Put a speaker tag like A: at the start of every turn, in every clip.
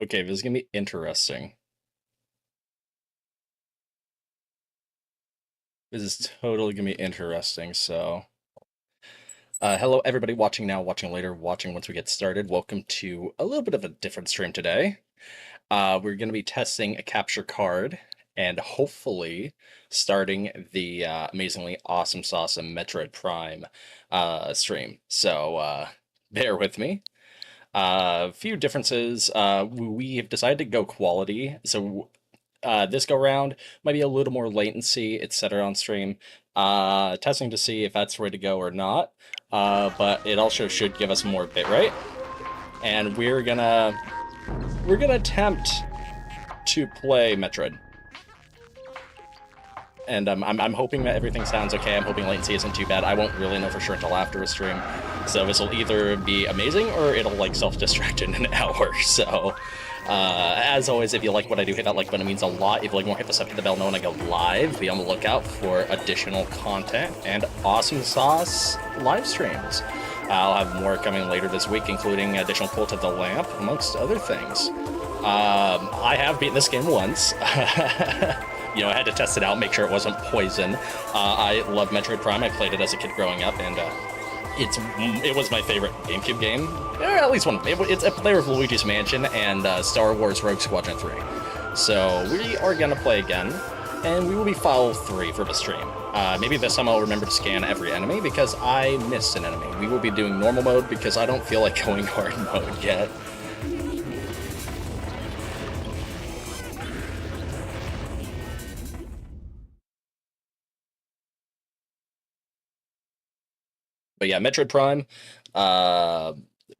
A: Okay, this is gonna be interesting. This is totally gonna be interesting, so... hello everybody watching now, watching later, watching once we get started. Welcome to a little bit of a different stream today. We're gonna be testing a capture card, and hopefully starting the amazingly awesome sauce Metroid Prime stream. So, bear with me. A few differences. We have decided to go quality, so this go round might be a little more latency, etc. on stream. Testing to see if that's the way to go or not. But it also should give us more bitrate, and we're gonna attempt to play Metroid. And I'm hoping that everything sounds okay. I'm hoping latency isn't too bad. I won't really know for sure until after a stream. So this will either be amazing or it'll like self-destruct in an hour. So as always, if you like what I do, hit that like button. It means a lot. If you like more, hit the sub, hit the bell, know when I go live. Be on the lookout for additional content and awesome sauce live streams. I'll have more coming later this week, including additional Cult of the Lamp, amongst other things. I have beaten this game once. You know, I had to test it out, make sure it wasn't poison. I love Metroid Prime. I played it as a kid growing up, and it was my favorite GameCube game. At least one. It's a player of Luigi's Mansion and Star Wars Rogue Squadron 3. So we are gonna play again, and we will be file 3 for the stream. Maybe this time I'll remember to scan every enemy because I missed an enemy. We will be doing normal mode because I don't feel like going hard mode yet. But yeah, Metroid Prime,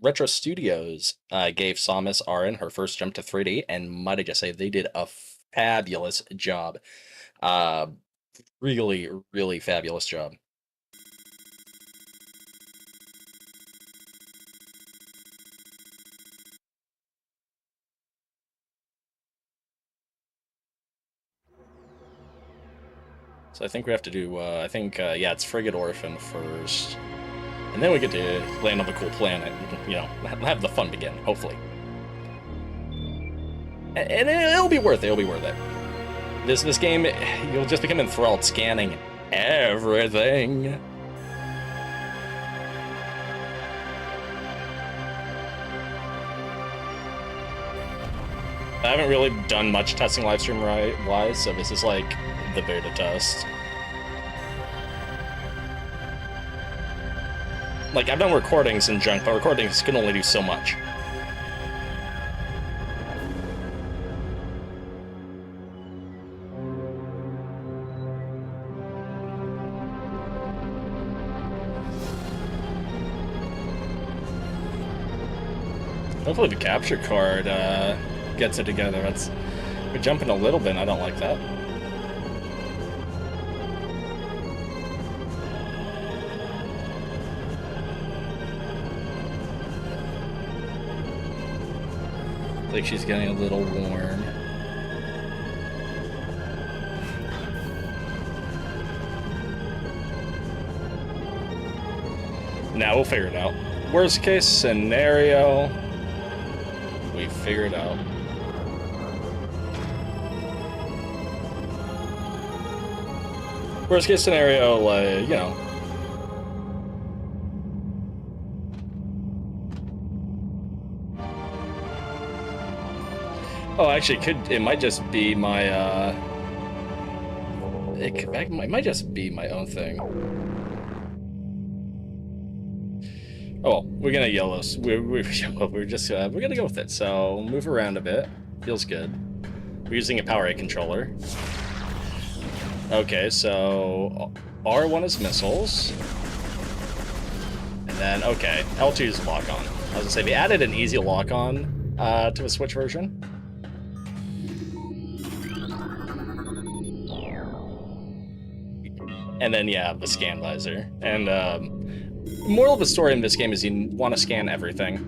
A: Retro Studios gave Samus Aran her first jump to 3D, and might I just say, they did a fabulous job. Really, really fabulous job. So I think we have to do, yeah, it's Frigate Orphan first. And then we get to land on the cool planet and, you know, have the fun begin, hopefully. And it'll be worth it, it'll be worth it. This game, you'll just become enthralled scanning everything. I haven't really done much testing livestream wise, so this is like the beta test. Like, I've done recordings and junk, but recordings can only do so much. Hopefully the capture card gets it together. We're jumping a little bit, I don't like that. Like she's getting a little warm. Now we'll figure it out. Worst case scenario, we figure it out. Worst case scenario, like, you know. Oh, actually, it might just be my, it might just be my own thing. Oh, well, we're gonna yellow. We're just, we're gonna go with it. So, move around a bit. Feels good. We're using a Power A controller. Okay, so, R1 is missiles. And then, okay, L2 is lock-on. I was gonna say, they added an easy lock-on to the Switch version. And then, yeah, the scan visor. And, moral of the story in this game is you want to scan everything.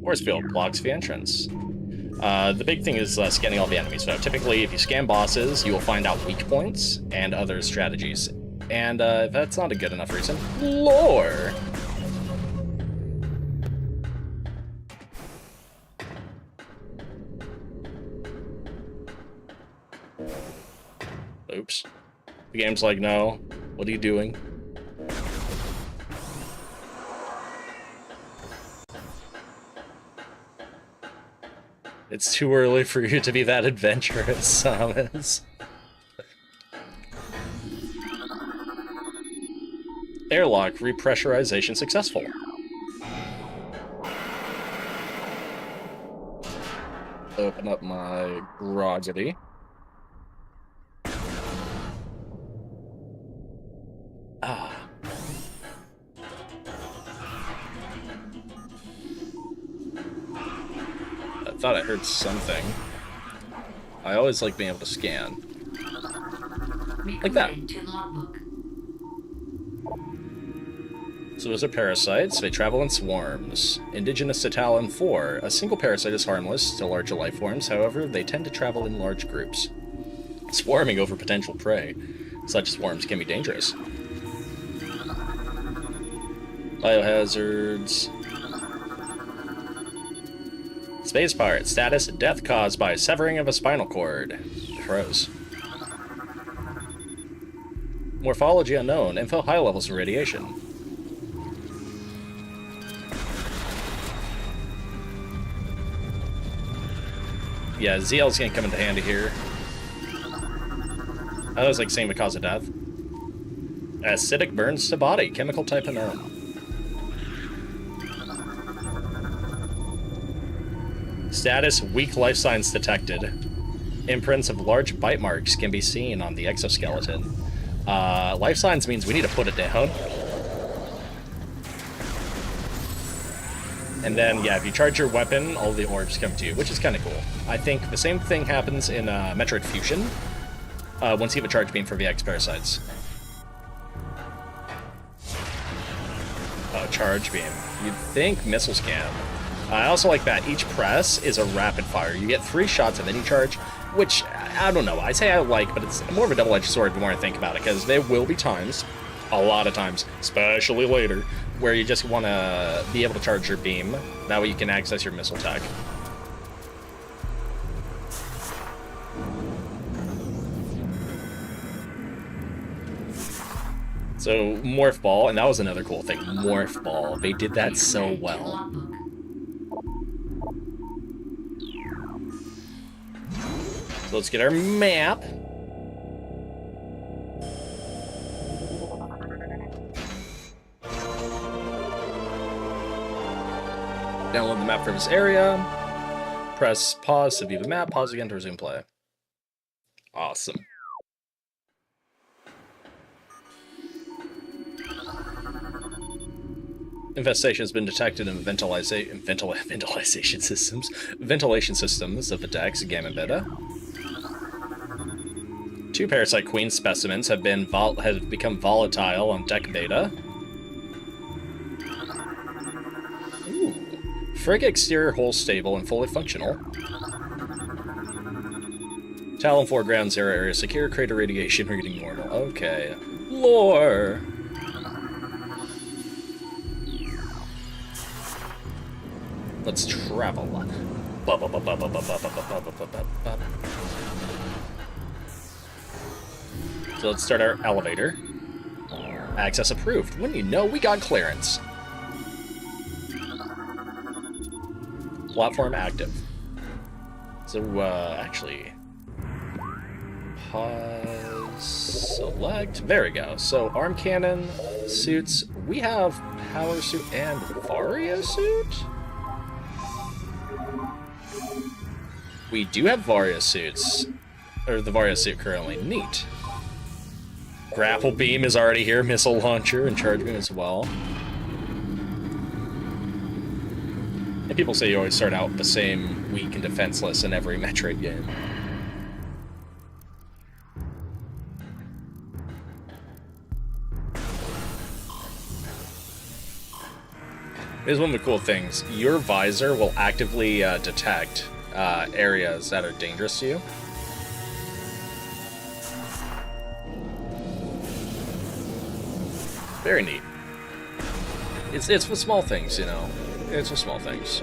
A: Force field blocks the entrance. The big thing is scanning all the enemies. So typically, if you scan bosses, you will find out weak points and other strategies. And that's not a good enough reason. Lore! Oops. The game's like, no. What are you doing? It's too early for you to be that adventurous, Samus. Airlock repressurization successful. Open up my Groggity. Ah. I thought I heard something. I always like being able to scan. Like that. So those are parasites. They travel in swarms. Indigenous to Talon 4. A single parasite is harmless to larger life forms, however, they tend to travel in large groups. Swarming over potential prey. Such swarms can be dangerous. Biohazards. Space Pirate. Status, death caused by severing of a spinal cord. Froze. Morphology unknown. Info high levels of radiation. Yeah, ZL's gonna come into handy here. I was like saying the cause of death. Acidic burns to body. Chemical type unknown. Status, weak life signs detected. Imprints of large bite marks can be seen on the exoskeleton. Life signs means we need to put it down. And then, yeah, if you charge your weapon, all the orbs come to you, which is kind of cool. I think the same thing happens in Metroid Fusion, once you have a charge beam for VX parasites. Oh, charge beam. You'd think missiles can. I also like that each press is a rapid fire. You get 3 shots and then you charge, which, I don't know, I say I like, but it's more of a double-edged sword the more I think about it, because there will be times, a lot of times, especially later, where you just want to be able to charge your beam. That way you can access your missile tech. So, Morph Ball, and that was another cool thing, Morph Ball. They did that so well. So let's get our map. Download the map for this area. Press pause to view the map. Pause again to resume play. Awesome. Infestation has been detected in ventilation systems of the decks, Gamma and Beta. 2 Parasite Queen specimens have become volatile on deck Beta. Ooh. Frigate exterior hull stable and fully functional. Talon 4 ground 0 area secure. Crater radiation reading normal. Okay. Lore! Let's travel. So let's start our elevator. Access approved. Wouldn't you know, we got clearance. Platform active. So, actually... Pause... Select... There we go. So, arm cannon, suits... We have power suit and Varia suit? We do have Varia suits. Or the Varia suit currently. Neat. Grapple beam is already here. Missile launcher and charge beam as well. And people say you always start out the same weak and defenseless in every Metroid game. Here's one of the cool things. Your visor will actively detect areas that are dangerous to you. Very neat. It's for small things, you know. It's for small things.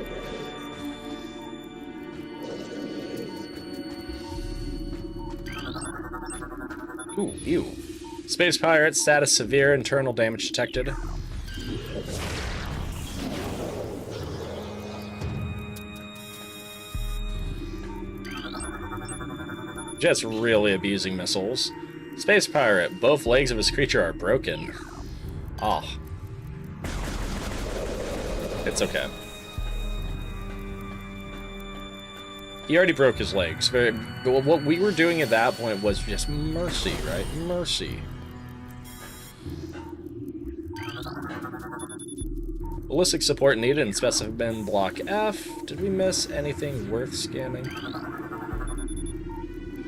A: Ooh, ew. Space pirate, status severe, internal damage detected. Just really abusing missiles. Space pirate, both legs of his creature are broken. Oh. It's okay. He already broke his legs. What we were doing at that point was just mercy, right? Mercy. Ballistic support needed in specimen block F. Did we miss anything worth scanning?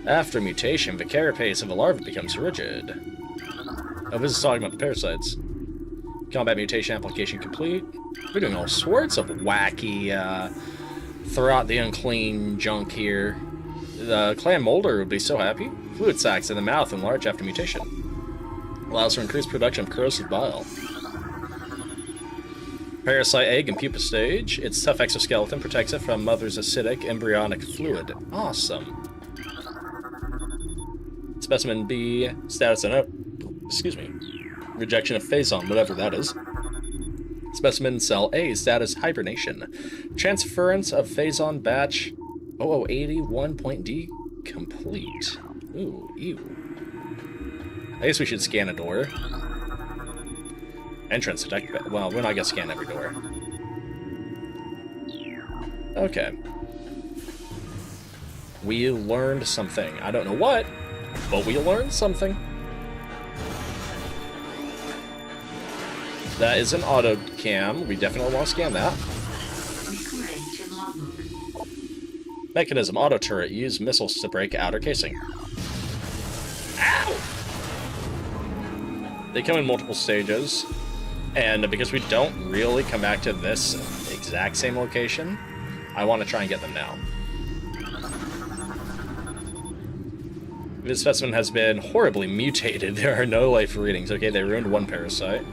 A: After mutation, the carapace of a larva becomes rigid. Oh, this is talking about the parasites. Combat mutation application complete. We're doing all sorts of wacky, throughout the unclean junk here. The clan molder would be so happy. Fluid sacs in the mouth enlarge after mutation. Allows for increased production of corrosive bile. Parasite egg in pupa stage. Its tough exoskeleton protects it from mother's acidic embryonic fluid. Awesome. Specimen B, status excuse me. Rejection of phazon, whatever that is. Specimen cell A, status hibernation. Transference of phazon batch 0081.D complete. Ooh, ew. I guess we should scan a door. Entrance detect. Well, we're not gonna scan every door. Okay. We learned something. I don't know what, but we learned something. That is an auto cam. We definitely want to scan that. Mechanism auto turret. Use missiles to break outer casing. Ow! They come in multiple stages, and because we don't really come back to this exact same location, I want to try and get them now. This specimen has been horribly mutated. There are no life readings. Okay, they ruined one parasite.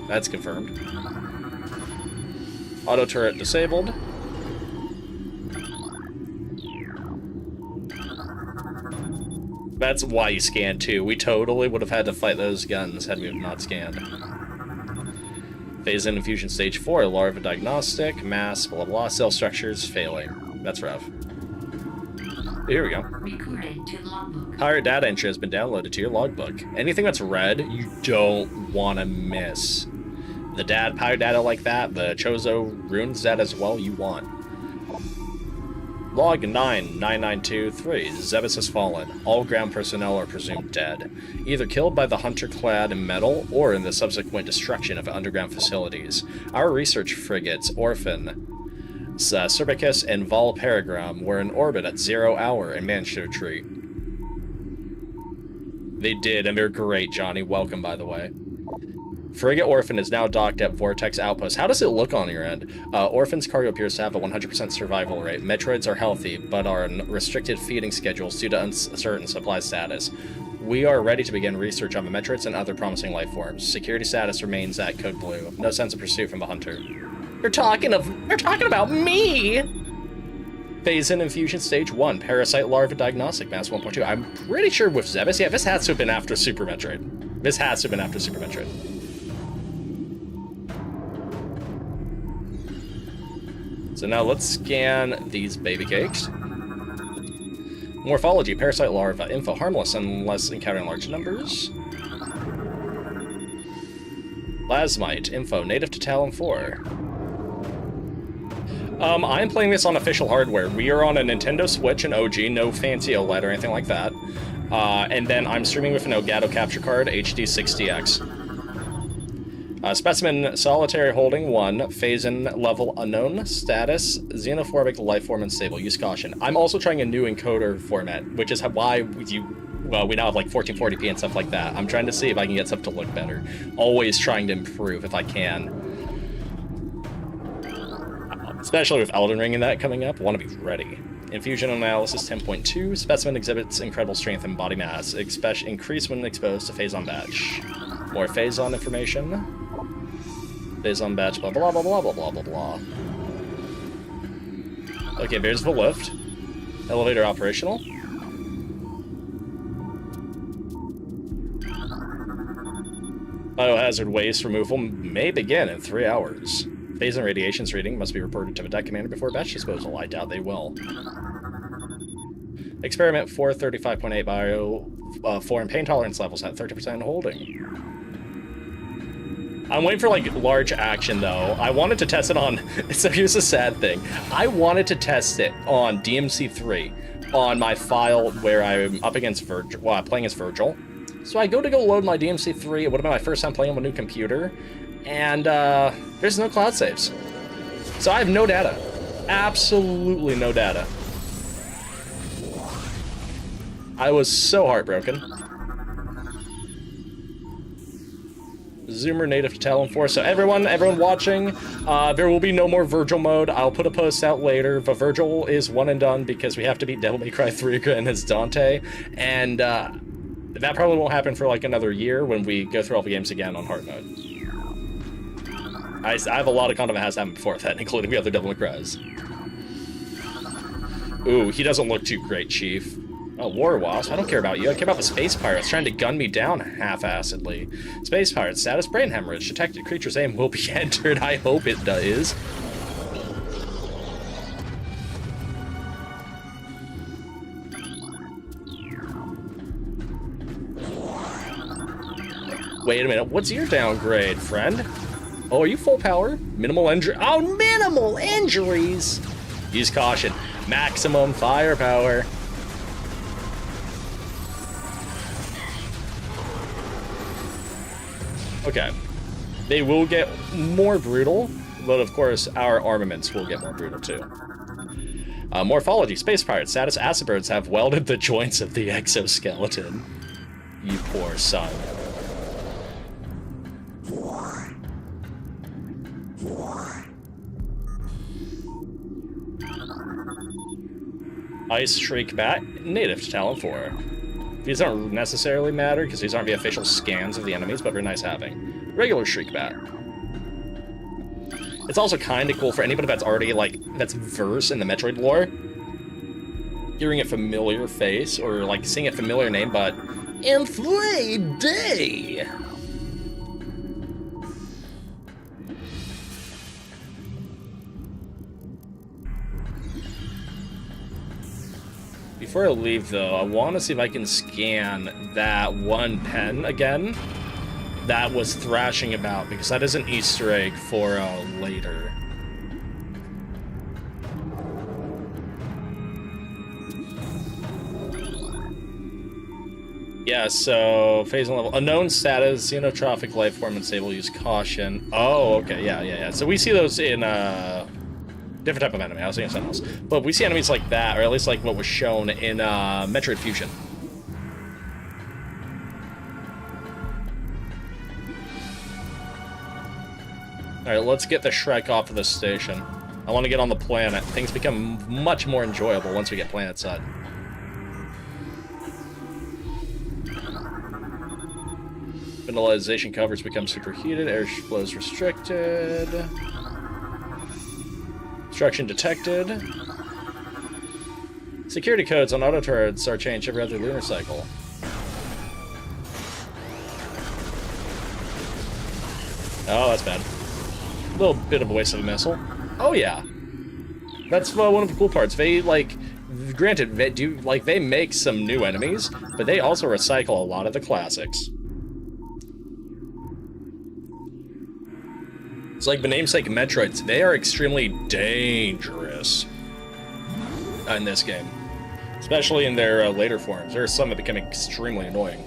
A: That's confirmed. Auto turret disabled. That's why you scanned too. We totally would have had to fight those guns had we not scanned. Phase in infusion stage 4, larva diagnostic, mass, blah blah, cell structures failing. That's rough. Here we go. Pirate data entry has been downloaded to your logbook. Anything that's red, you don't want to miss. The pirate data like that, the Chozo runes data as well, you want. Log 99923, Zebus has fallen. All ground personnel are presumed dead, either killed by the hunter clad in metal or in the subsequent destruction of underground facilities. Our research frigates, Orphan, Cerbicus, and Val Peregram were in orbit at 0 hour and managed to retreat. They did, and they're great, Johnny. Welcome, by the way. Frigate Orphan is now docked at Vortex Outpost. How does it look on your end? Orphan's cargo appears to have a 100% survival rate. Metroids are healthy, but are on restricted feeding schedules due to uncertain supply status. We are ready to begin research on the Metroids and other promising life forms. Security status remains at Code Blue. No sense of pursuit from the hunter. They're talking about me! Phase in infusion stage 1. Parasite larva diagnostic, mass 1.2. I'm pretty sure with Zebus, yeah, this has to have been after Super Metroid. This has to have been after Super Metroid. So now let's scan these baby cakes. Morphology, parasite larva. Info, harmless unless encountering large numbers. Plasmite, info, native to Talon 4. I'm playing this on official hardware. We are on a Nintendo Switch, an OG, no fancy OLED or anything like that. And then I'm streaming with an Elgato capture card, HD 60X. Specimen solitary holding 1, phase in level unknown, status xenophobic lifeform unstable. Use caution. I'm also trying a new encoder format, which is why we now have like 1440p and stuff like that. I'm trying to see if I can get stuff to look better. Always trying to improve if I can. Especially with Elden Ring and that coming up, want to be ready. Infusion analysis 10.2. Specimen exhibits incredible strength and body mass. Increase when exposed to phazon batch. More phazon information. Phazon batch, blah blah blah blah blah blah blah blah. Okay, there's the lift. Elevator operational. Biohazard waste removal may begin in 3 hours. Phase and radiations reading must be reported to the deck commander before batch disposal. I doubt they will. Experiment 435.8 bio, 4 and pain tolerance levels at 30% holding. I'm waiting for, like, large action, though. I wanted to test it on... So here's the sad thing. I wanted to test it on DMC3 on my file where I'm up against Virgil... Well, I'm playing as Virgil. So I go load my DMC3. It would have been my first time playing on a new computer. And, there's no cloud saves. So I have no data. Absolutely no data. I was so heartbroken. Zoomer native to Talon 4. So everyone watching, there will be no more Virgil mode. I'll put a post out later, but Virgil is one and done because we have to beat Devil May Cry 3 again as Dante. And that probably won't happen for like another year when we go through all the games again on hard mode. I have a lot of content that has happened before that, including the other Devil May Cries. Ooh, he doesn't look too great, Chief. Oh, War Wasp, I don't care about you. I care about the Space Pirates trying to gun me down half-assedly. Space Pirates, status brain hemorrhage. Detected creature's aim will be entered. I hope it does. Wait a minute, what's your downgrade, friend? Oh, are you full power? Minimal injury. Oh, minimal injuries! Use caution. Maximum firepower. Okay. They will get more brutal, but of course our armaments will get more brutal too. Morphology. Space Pirates. Status acid birds have welded the joints of the exoskeleton. You poor son. Ice Shriek Bat, native to Talon 4. These don't necessarily matter, because these aren't the official scans of the enemies, but they're nice having. Regular Shriek Bat. It's also kind of cool for anybody that's already, like, that's versed in the Metroid lore. Hearing a familiar face, or, like, seeing a familiar name, but... Inflamed Day! Before I leave, though, I want to see if I can scan that one pen again that was thrashing about, because that is an Easter egg for later. Yeah, so phase and level. Unknown status, xenotrophic life form, and stable, use caution. Oh, okay, yeah. So we see those in, different type of enemy. I was thinking something else. But we see enemies like that, or at least like what was shown in Metroid Fusion. Alright, let's get the Shrek off of the station. I want to get on the planet. Things become much more enjoyable once we get planetside. Mineralization covers become superheated. Air flows restricted. Destruction detected. Security codes on auto turrets are changed every other lunar cycle. Oh, that's bad. A little bit of a waste of a missile. Oh yeah, that's one of the cool parts. They granted, they make some new enemies, but they also recycle a lot of the classics. It's like the namesake Metroids. They are extremely dangerous in this game. Especially in their later forms. There are some that become extremely annoying.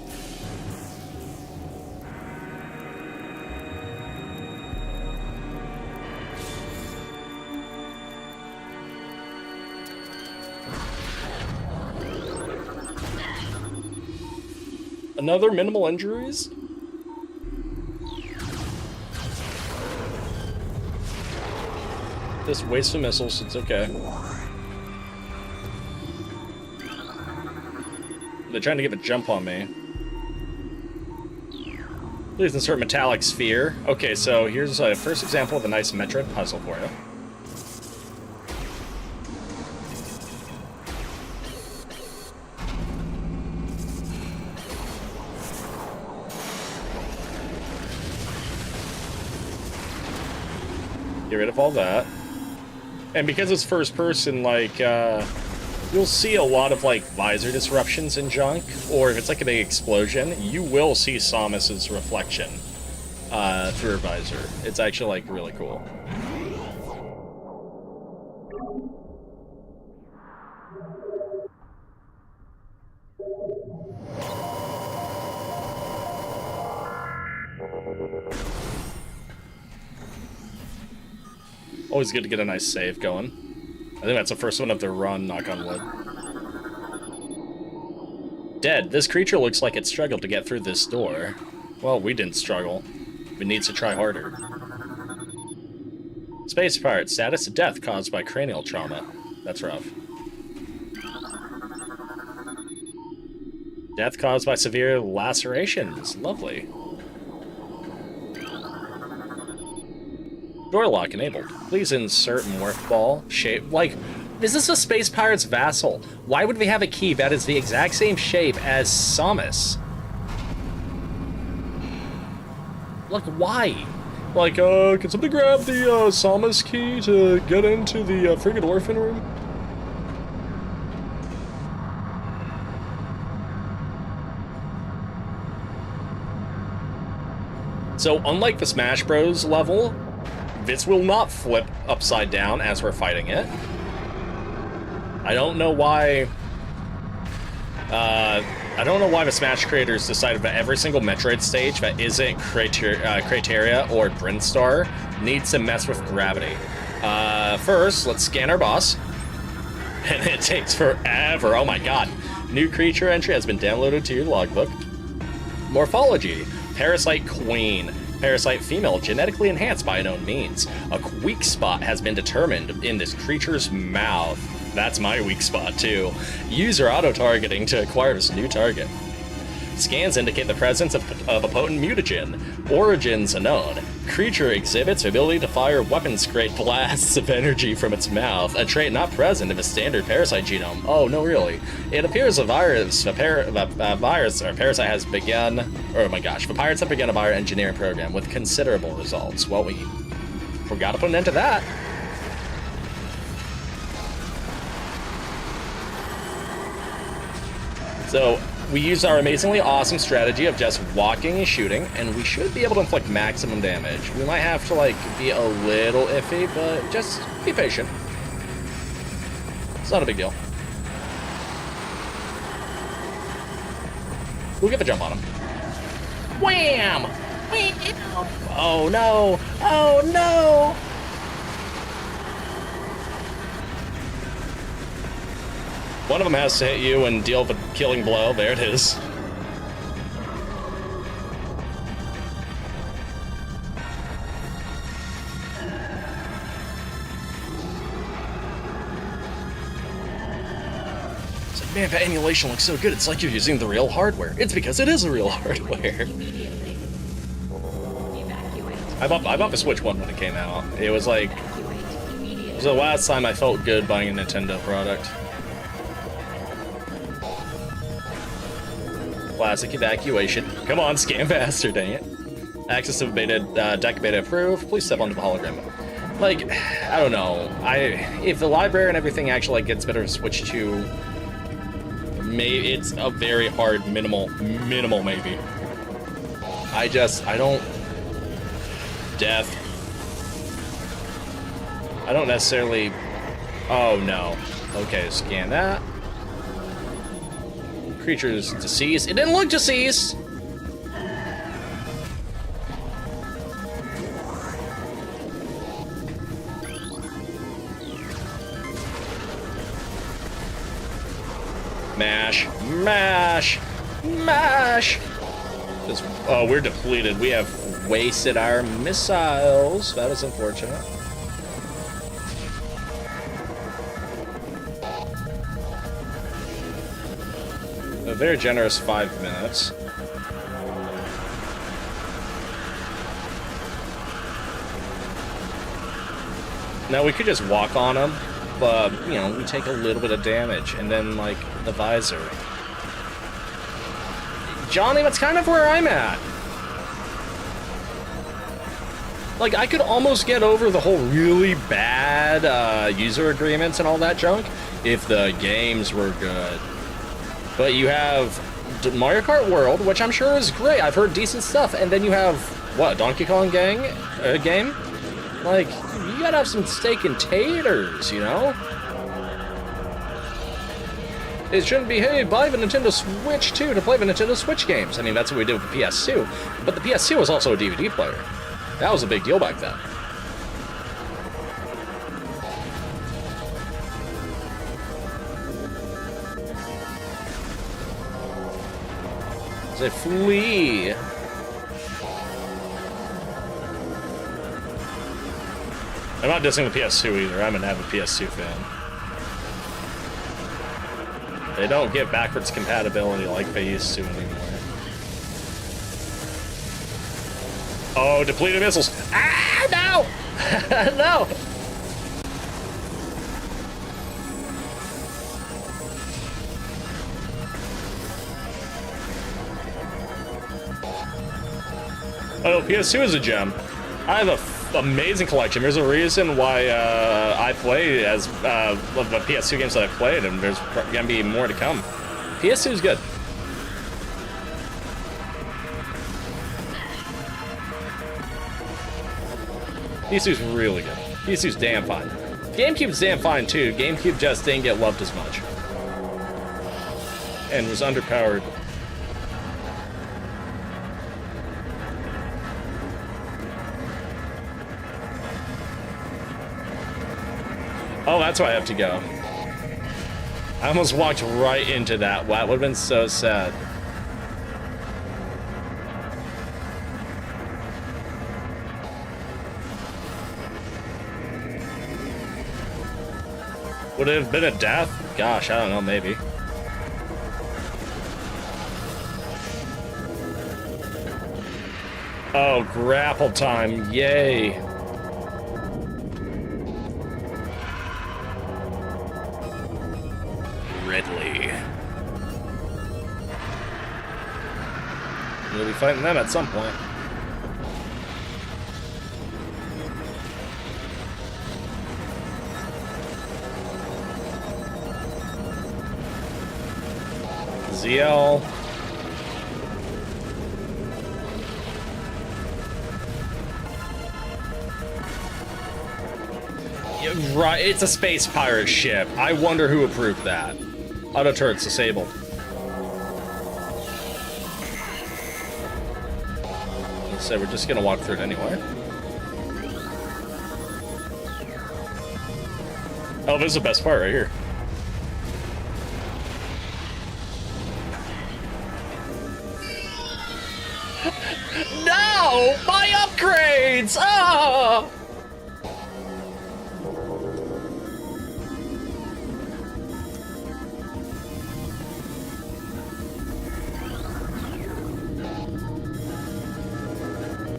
A: Another minimal injuries? This waste of missiles, it's okay. They're trying to get a jump on me. Please insert metallic sphere. Okay, so here's a first example of a nice Metroid puzzle for you. Get rid of all that. And because it's first person, like, you'll see a lot of, like, visor disruptions and junk, or if it's like a big explosion, you will see Samus's reflection through her visor. It's actually, like, really cool. Always good to get a nice save going. I think that's the first one of the run, knock on wood. Dead. This creature looks like it struggled to get through this door. Well, we didn't struggle. It needs to try harder. Space pirate. Status of death caused by cranial trauma. That's rough. Death caused by severe lacerations. Lovely. Door lock enabled. Please insert morph ball shape. Like, this is a space pirate's vassal. Why would we have a key that is the exact same shape as Samus? Like, why? Like, can somebody grab the Samus key to get into the friggin' orphan room? So, unlike the Smash Bros. Level, this will not flip upside down as we're fighting it. I don't know why... I don't know why the Smash creators decided that every single Metroid stage that isn't Crateria or Brinstar needs to mess with gravity. First, let's scan our boss. And it takes forever. Oh my god. New creature entry has been downloaded to your logbook. Morphology. Parasite Queen. Parasite female, genetically enhanced by unknown means. A weak spot has been determined in this creature's mouth. That's my weak spot, too. User auto-targeting to acquire this new target. Scans indicate the presence of a potent mutagen. Origins unknown. Creature exhibits the ability to fire weapons-grade blasts of energy from its mouth, a trait not present in the standard parasite genome. Oh, no, really. It appears a parasite has begun... Oh my gosh, the pirates have begun a bioengineering program with considerable results. Well, we forgot to put an end to that. So, we use our amazingly awesome strategy of just walking and shooting, and we should be able to inflict maximum damage. We might have to, like, be a little iffy, but just be patient. It's not a big deal. We'll get the jump on him. Wham! Wham! Oh no! Oh no! One of them has to hit you and deal with a killing blow. There it is. It's like, man, that emulation looks so good. It's like you're using the real hardware. It's because it is a real hardware. I bought the Switch one when it came out. It was like... It was the last time I felt good buying a Nintendo product. Classic evacuation. Come on, scan faster, dang it. Access to beta, deck beta approved. Please step onto the hologram. Like, I don't know. If the library and everything actually like, gets better Switch 2, maybe it's a very hard minimal maybe. I don't... Death. I don't necessarily... Oh, no. Okay, scan that. Creature's deceased. It didn't look deceased! Mash. Mash! Mash! Just, oh, we're depleted. We have wasted our missiles. That is unfortunate. A very generous 5 minutes. Now we could just walk on them, but, you know, we take a little bit of damage, and then, like, the visor. Johnny, that's kind of where I'm at. Like, I could almost get over the whole really bad user agreements and all that junk if the games were good. But you have Mario Kart World, which I'm sure is great. I've heard decent stuff. And then you have, what, Donkey Kong game? Like, you gotta have some steak and taters, you know? It shouldn't be, hey, buy the Nintendo Switch 2 to play the Nintendo Switch games. I mean, that's what we did with the PS2. But the PS2 was also a DVD player. That was a big deal back then. They flee. I'm not dissing the PS2 either. I'm an avid PS2 fan. They don't get backwards compatibility like they used to anymore. Oh, depleted missiles. Ah, no! No! Oh, PS2 is a gem. I have an amazing collection. There's a reason why I play as the PS2 games that I've played, and there's gonna be more to come. PS2 is good. PS2's really good. PS2's damn fine. GameCube's damn fine too. GameCube just didn't get loved as much. And was underpowered. Oh, that's why I have to go. I almost walked right into that. Wow, that would have been so sad. Would it have been a death? Gosh, I don't know, maybe. Oh, grapple time, yay. Ridley. We'll be fighting them at some point. ZL. Yeah, right, it's a space pirate ship. I wonder who approved that. Auto turrets disabled. So we're just gonna walk through it anyway. Oh, this is the best part right here. No! My upgrades! Oh!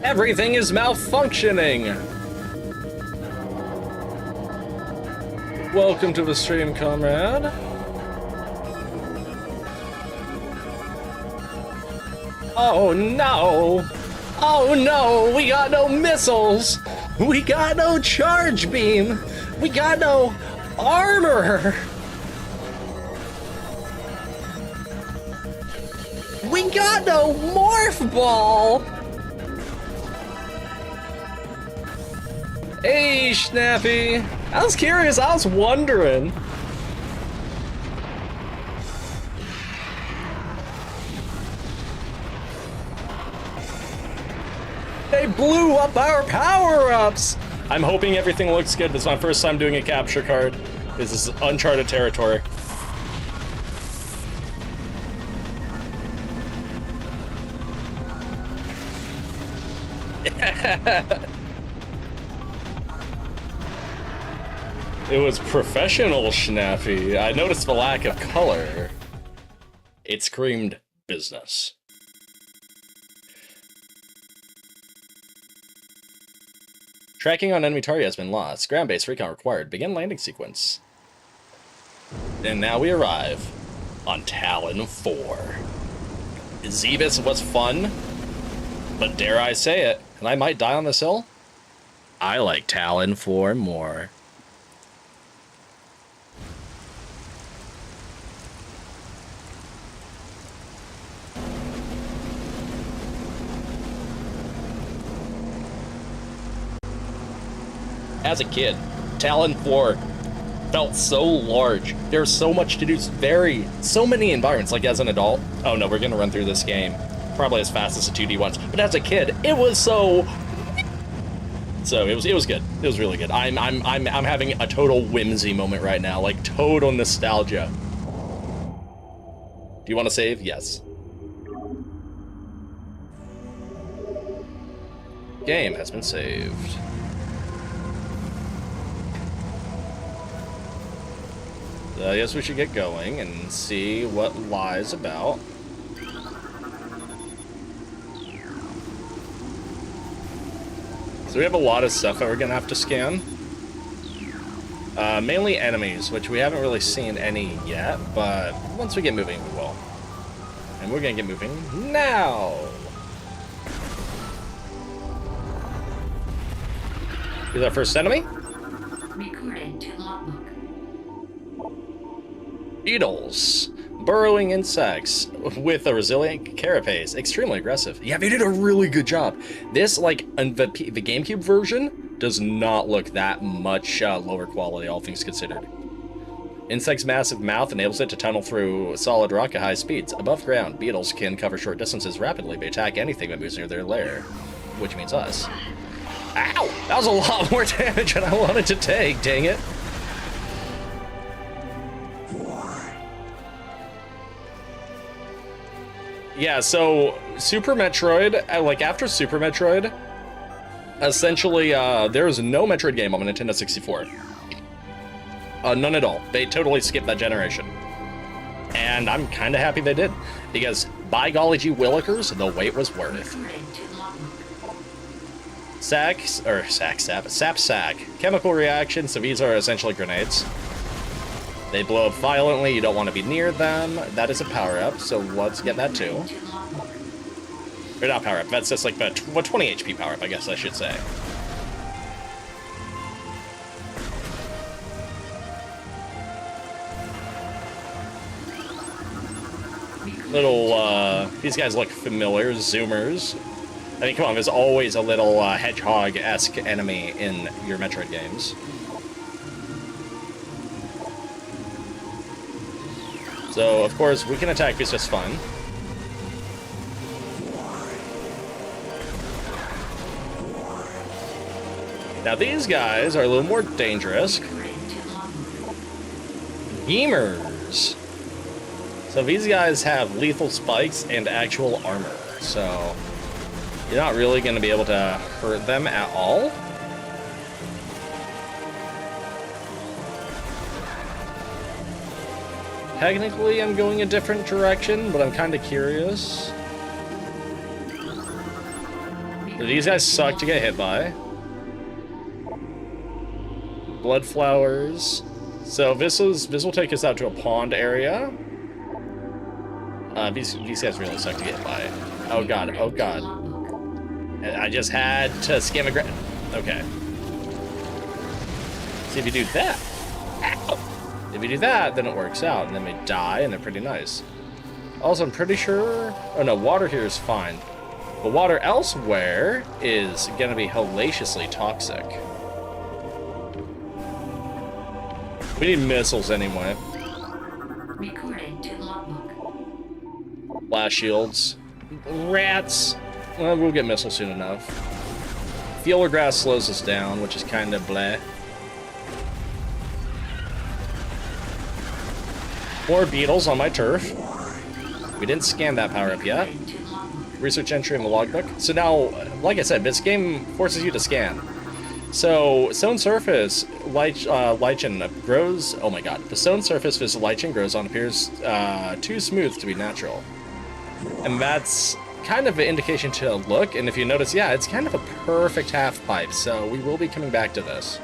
A: Everything is malfunctioning! Welcome to the stream, comrade. Oh no! Oh no! We got no missiles! We got no charge beam! We got no armor! We got no morph ball! Hey, Snappy! I was curious, I was wondering. They blew up our power-ups! I'm hoping everything looks good. This is my first time doing a capture card. This is uncharted territory. It was professional, Schnappy. I noticed the lack of color. It screamed business. Tracking on enemy target has been lost. Ground-based recon required. Begin landing sequence. And now we arrive on Talon 4. Zebus was fun, but dare I say it, and I might die on this hill? I like Talon 4 more. As a kid, Talon 4 felt so large. There's so much to do, so many environments. Like as an adult, oh no, we're gonna run through this game probably as fast as the 2D ones. But as a kid, it was so it was good. It was really good. I'm having a total whimsy moment right now, like total nostalgia. Do you want to save? Yes. Game has been saved. I guess we should get going and see what lies about. So we have a lot of stuff that we're gonna have to scan. Mainly enemies, which we haven't really seen any yet, but once we get moving, we will. And we're gonna get moving now! Here's our first enemy.
B: Recorded to logbook.
A: Beetles. Burrowing insects with a resilient carapace. Extremely aggressive. Yeah, they did a really good job. This, like, the GameCube version does not look that much lower quality, all things considered. Insect's massive mouth enables it to tunnel through solid rock at high speeds. Above ground, beetles can cover short distances rapidly. They attack anything that moves near their lair, which means us. Ow! That was a lot more damage than I wanted to take, dang it. Yeah, so Super Metroid, like after Super Metroid, essentially there's no Metroid game on the Nintendo 64. None at all. They totally skipped that generation. And I'm kind of happy they did, because by golly gee willikers, the wait was worth. Sap. Chemical reactions, so these are essentially grenades. They blow up violently, you don't want to be near them. That is a power-up, so let's get that too. Or not power-up, that's just like a 20 HP power-up, I guess I should say. These guys look familiar, Zoomers. I mean, come on, there's always a little hedgehog-esque enemy in your Metroid games. So, of course, we can attack these just fine. Now, these guys are a little more dangerous. Gamers. So these guys have lethal spikes and actual armor. So you're not really going to be able to hurt them at all. Technically, I'm going a different direction, but I'm kind of curious. These guys suck to get hit by. Blood flowers. So this will take us out to a pond area. These guys really suck to get by. Oh god, oh god. I just had to scam a okay. See if you do that. Ow! If you do that, then it works out, and then they die, and they're pretty nice. Also, I'm pretty sure... Oh no, water here is fine. But water elsewhere is gonna be hellaciously toxic. We need missiles anyway.
B: Recorded to logbook.
A: Blast shields. Rats! Well, we'll get missiles soon enough. Field grass slows us down, which is kind of bleh. More beetles on my turf. We didn't scan that power up yet. Research entry in the logbook. So now, like I said, this game forces you to scan. So, stone surface lichen grows... Oh my god. The stone surface this lichen grows on appears too smooth to be natural. And that's kind of an indication to look, and if you notice, yeah, it's kind of a perfect half pipe, so we will be coming back to this.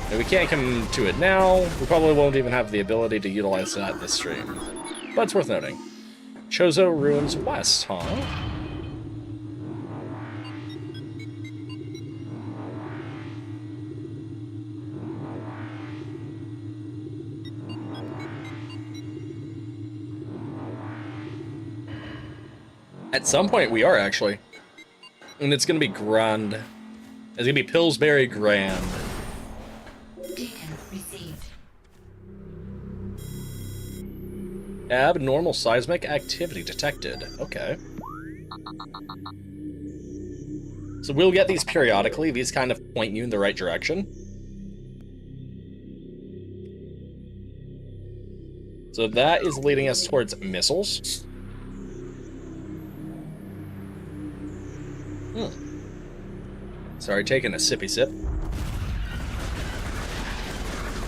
A: And we can't come to it now. We probably won't even have the ability to utilize that this stream. But it's worth noting. Chozo Ruins West, huh? At some point we are, actually. And it's gonna be grand. It's gonna be Pillsbury Grand.
B: Data received.
A: Abnormal seismic activity detected. Okay. So we'll get these periodically. These kind of point you in the right direction. So that is leading us towards missiles. Sorry, taking a sippy sip.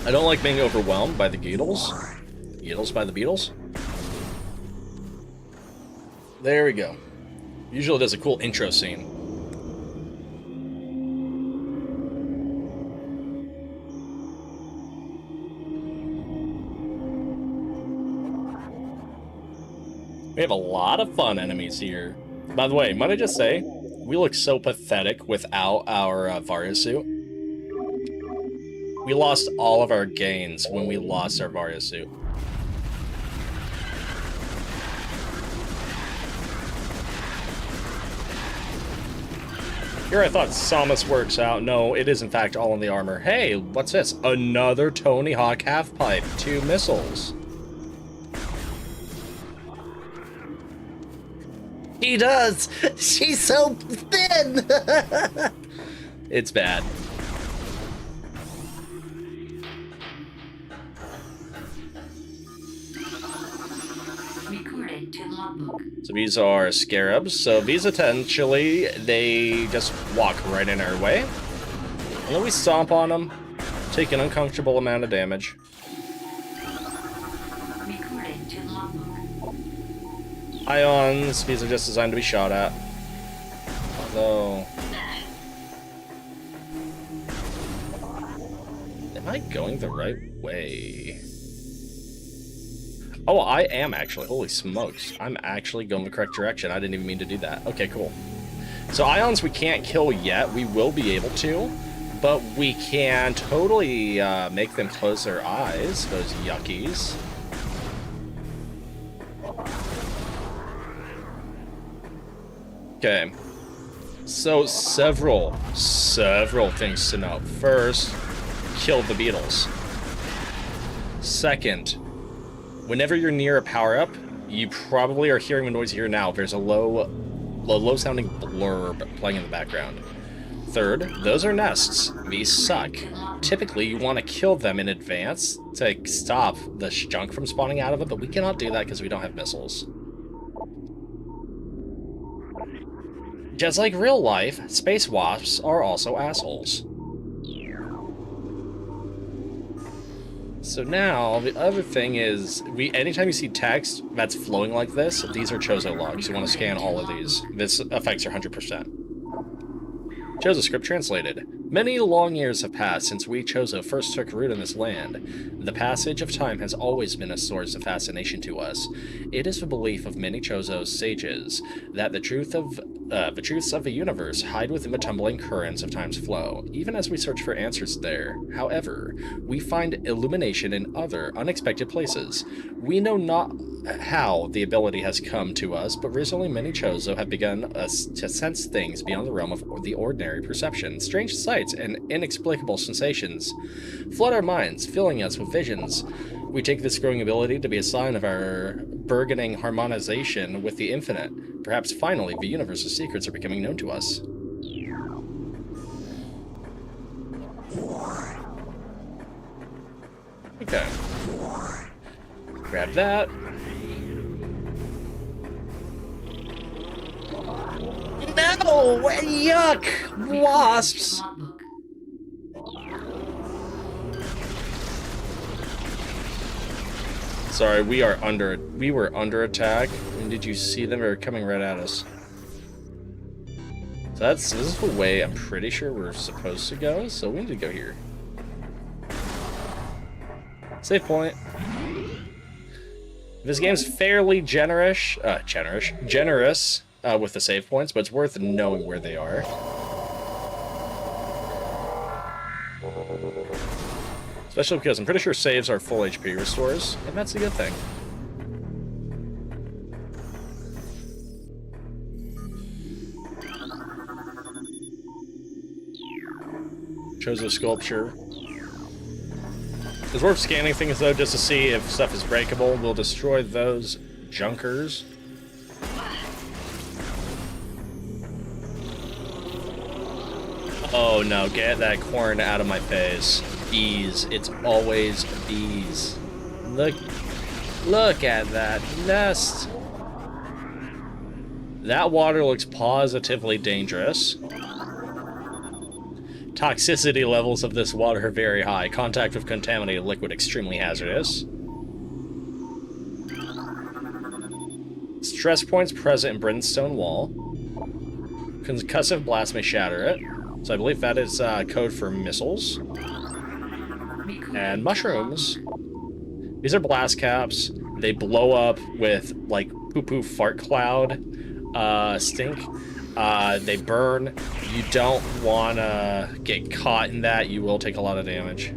A: I don't like being overwhelmed by the Beatles. Beatles by the Beatles. There we go. Usually does a cool intro scene. We have a lot of fun enemies here. By the way, might I just say, we look so pathetic without our Varia suit. We lost all of our gains when we lost our Varia suit. Here I thought Samus works out. No, it is in fact all in the armor. Hey, what's this? Another Tony Hawk half-pipe. 2 missiles. He does! She's so thin! It's bad.
B: Recorded to logbook.
A: So these are scarabs. So these essentially, they just walk right in our way. And then we stomp on them, take an uncomfortable amount of damage.
B: Recorded to logbook.
A: Ions, these are just designed to be shot at. Although... Am I going the right way? Oh, I am actually. Holy smokes. I'm actually going the correct direction. I didn't even mean to do that. Okay, cool. So ions we can't kill yet. We will be able to. But we can totally make them close their eyes, those yuckies. Okay. So several things to note. First, kill the beetles. Second, whenever you're near a power-up, you probably are hearing the noise here now. There's a low-sounding blurb playing in the background. Third, those are nests. These suck. Typically, you want to kill them in advance to stop the junk from spawning out of it, but we cannot do that because we don't have missiles. Just like real life, space wasps are also assholes. So now, the other thing is, anytime you see text that's flowing like this, these are Chozo logs. You want to scan all of these. This affects your 100%. Chozo script translated. Many long years have passed since we Chozo first took root in this land. The passage of time has always been a source of fascination to us. It is the belief of many Chozo sages that the truths of the universe hide within the tumbling currents of time's flow, even as we search for answers there. However, we find illumination in other, unexpected places. We know not how the ability has come to us, but recently many Chozo have begun to sense things beyond the realm of the ordinary perception. Strange sights and inexplicable sensations flood our minds, filling us with visions. We take this growing ability to be a sign of our burgeoning harmonization with the infinite. Perhaps finally, the universe's secrets are becoming known to us. Okay. Grab that. No! Yuck! Wasps! Sorry, we were under attack. And did you see them? They were coming right at us. So this is the way I'm pretty sure we're supposed to go, so we need to go here. Save point. This game's fairly generous with the save points, but it's worth knowing where they are. Especially because I'm pretty sure saves are full HP restores, and that's a good thing. Shows a sculpture. It's worth scanning things, though, just to see if stuff is breakable. We'll destroy those junkers. Oh no, get that corn out of my face. Bees. It's always bees. Look at that nest. That water looks positively dangerous. Toxicity levels of this water are very high. Contact with contaminated liquid extremely hazardous. Stress points present in Brimstone Wall. Concussive blast may shatter it. So I believe that is code for missiles. And mushrooms. These are blast caps. They blow up with, like, poo-poo fart cloud stink. They burn. You don't want to get caught in that. You will take a lot of damage.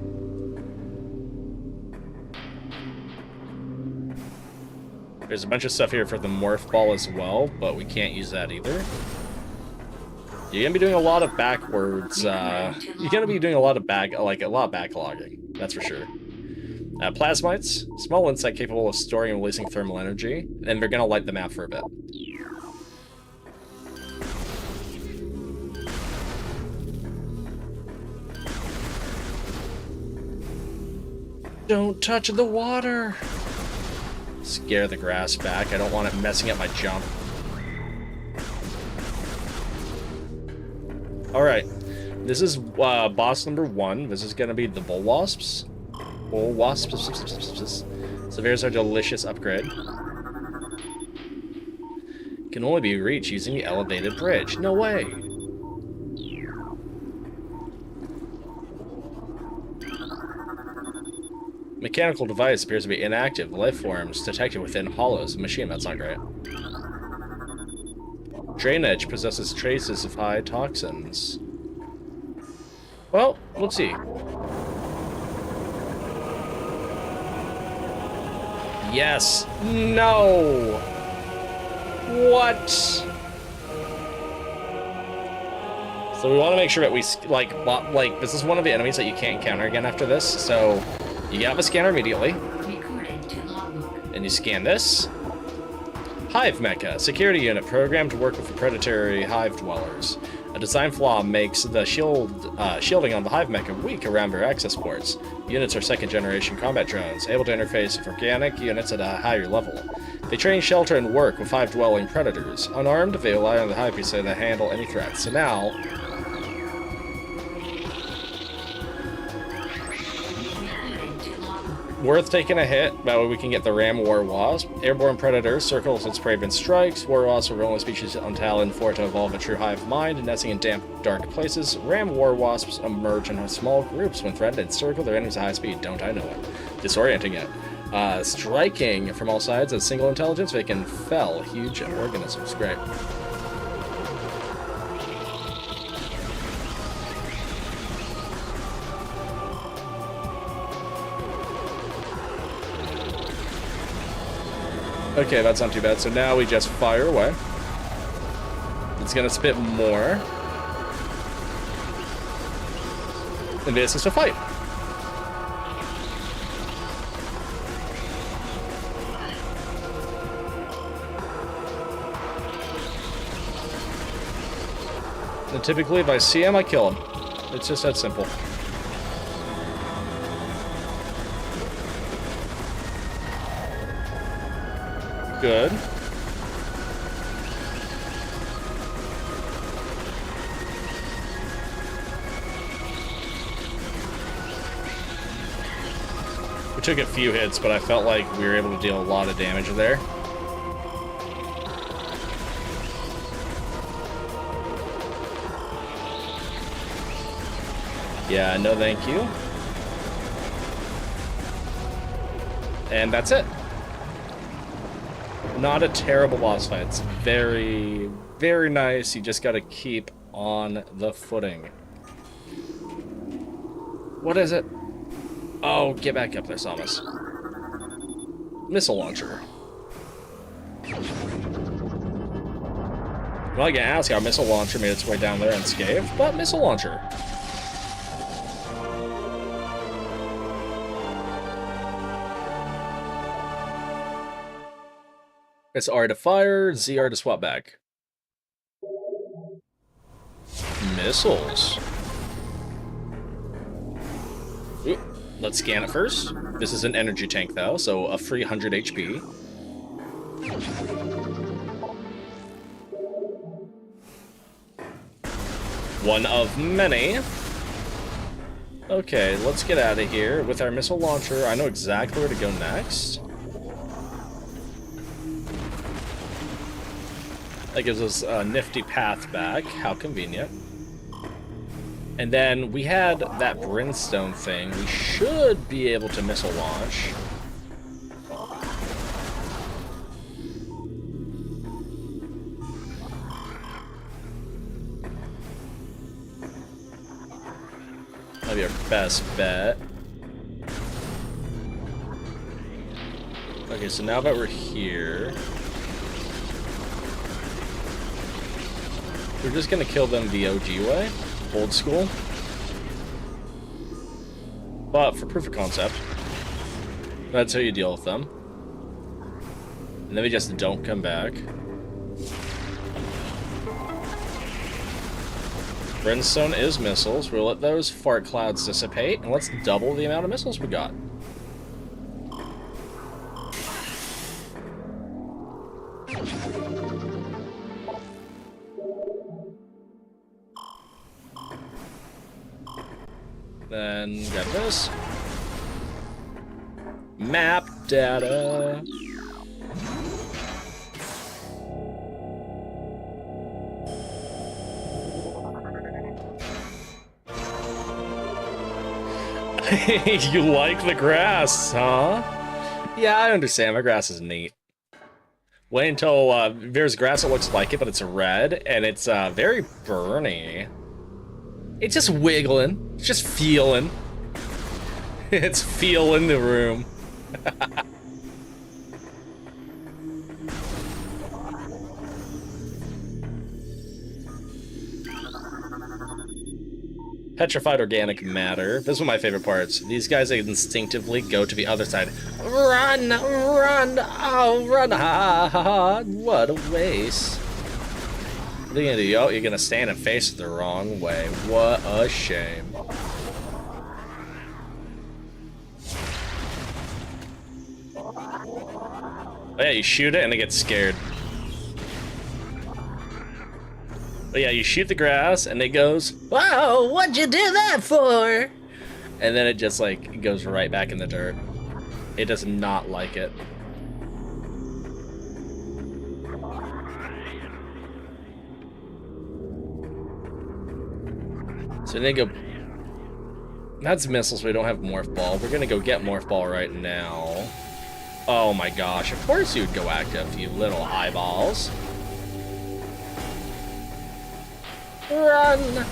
A: There's a bunch of stuff here for the morph ball as well, but we can't use that either. You're gonna be doing a lot of backwards. You're gonna be doing a lot of backlogging. That's for sure. Plasmites, small insect capable of storing and releasing thermal energy, and they're gonna light the map for a bit. Don't touch the water! Scare the grass back. I don't want it messing up my jump. Alright. This is boss number 1. This is going to be the bull wasps. Bull wasps. So there's our delicious upgrade. Can only be reached using the elevated bridge. No way! Mechanical device appears to be inactive. Life forms detected within hollows of the machine. That's not great. Drainage possesses traces of high toxins. Well, let's see. Yes. No. What? So we want to make sure that we like this is one of the enemies that you can't encounter again after this. So you get out the scanner immediately, and you scan this. Hive Mecha, security unit programmed to work with the predatory hive dwellers. A design flaw makes the shielding on the Hive Mecha weak around their access ports. Units are second-generation combat drones, able to interface with organic units at a higher level. They train, shelter, and work with hive-dwelling predators. Unarmed, they rely on the Hive Beast to handle any threats. So now, worth taking a hit, that way we can get the Ram War Wasp. Airborne Predators circles its prey and strikes. War Wasps are the only species on Talon for to evolve a true hive mind, nesting in damp, dark places. Ram War Wasps emerge in small groups when threatened and circle their enemies at high speed. Don't I know it? Disorienting it. Striking from all sides as single intelligence, they can fell huge organisms. Great. Okay, that's not too bad. So now we just fire away. It's gonna spit more. And this is to fight. And typically, if I see him, I kill him. It's just that simple. Good. We took a few hits, but I felt like we were able to deal a lot of damage there. Yeah, no thank you. And that's it. not a terrible boss fight. It's very, very nice. You just gotta keep on the footing. What is it? Oh, get back up there, Samus. Missile launcher. Well, I can ask how missile launcher made its way down there unscathed, but missile launcher. It's R to fire, ZR to swap back. Missiles. Ooh, let's scan it first. This is an energy tank, though, so a free 100 HP. One of many. Okay, let's get out of here. With our missile launcher, I know exactly where to go next. That gives us a nifty path back. How convenient. And then we had that brimstone thing. We should be able to missile launch. That'd be our best bet. Okay, so now that we're here, we're just gonna kill them the OG way, old school. But for proof of concept, that's how you deal with them. And then we just don't come back. Brimstone is missiles. We'll let those fart clouds dissipate, and let's double the amount of missiles we got. Then grab this. Map data. You like the grass, huh? Yeah, I understand. My grass is neat. Wait until there's grass that looks like it, but it's red, and it's very burny. It's just wiggling. It's just feeling. It's feeling the room. Petrified organic matter. This is one of my favorite parts. These guys instinctively go to the other side. Run, run, oh, run, ha, ha, ha. What a waste. What are you gonna do? Oh, you're gonna stand and face it the wrong way. What a shame. Oh yeah, you shoot it and it gets scared. But yeah, you shoot the grass and it goes, "Whoa, what'd you do that for?" And then it just like goes right back in the dirt. It does not like it. So they go. That's missiles. We don't have morph ball. We're gonna go get morph ball right now. Oh my gosh! Of course you'd go active, you little eyeballs. Run!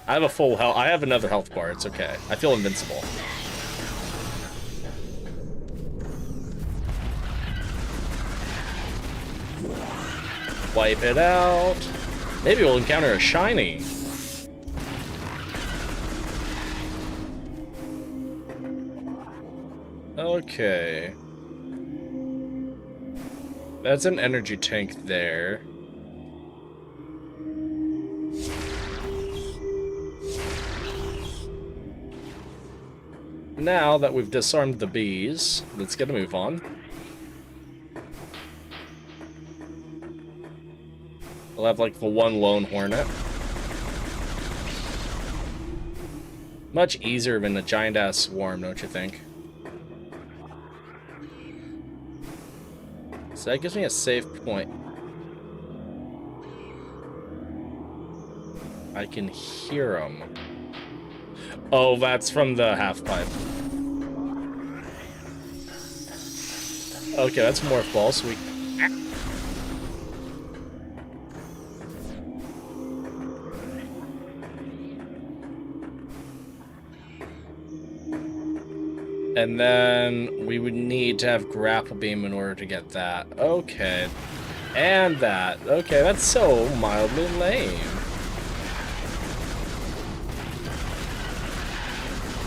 A: I have a full health. I have another health bar. It's okay. I feel invincible. Wipe it out. Maybe we'll encounter a shiny. Okay. That's an energy tank there. Now that we've disarmed the bees, let's get a move on. We'll have like the one lone hornet. Much easier than a giant ass swarm, don't you think? So that gives me a save point. I can hear them. Oh, that's from the half pipe. Okay, that's morph ball, so And then we would need to have grapple beam in order to get that. Okay. And that. Okay, that's so mildly lame.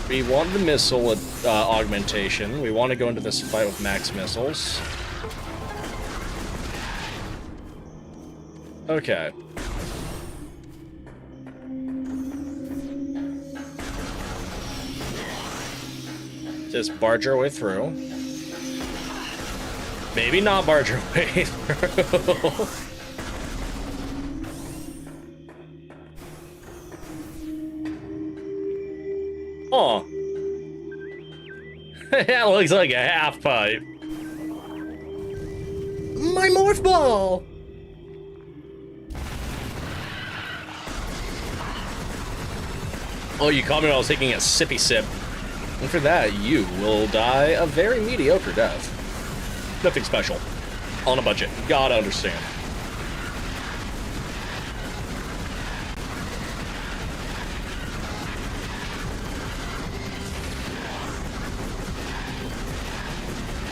A: We want the missile augmentation. We want to go into this fight with max missiles. Okay. Just barge our way through. Maybe not barge our way through. Oh. That looks like a half pipe. My morph ball! Oh, you caught me when I was taking a sippy sip. And for that, you will die a very mediocre death. Nothing special. On a budget. Gotta understand.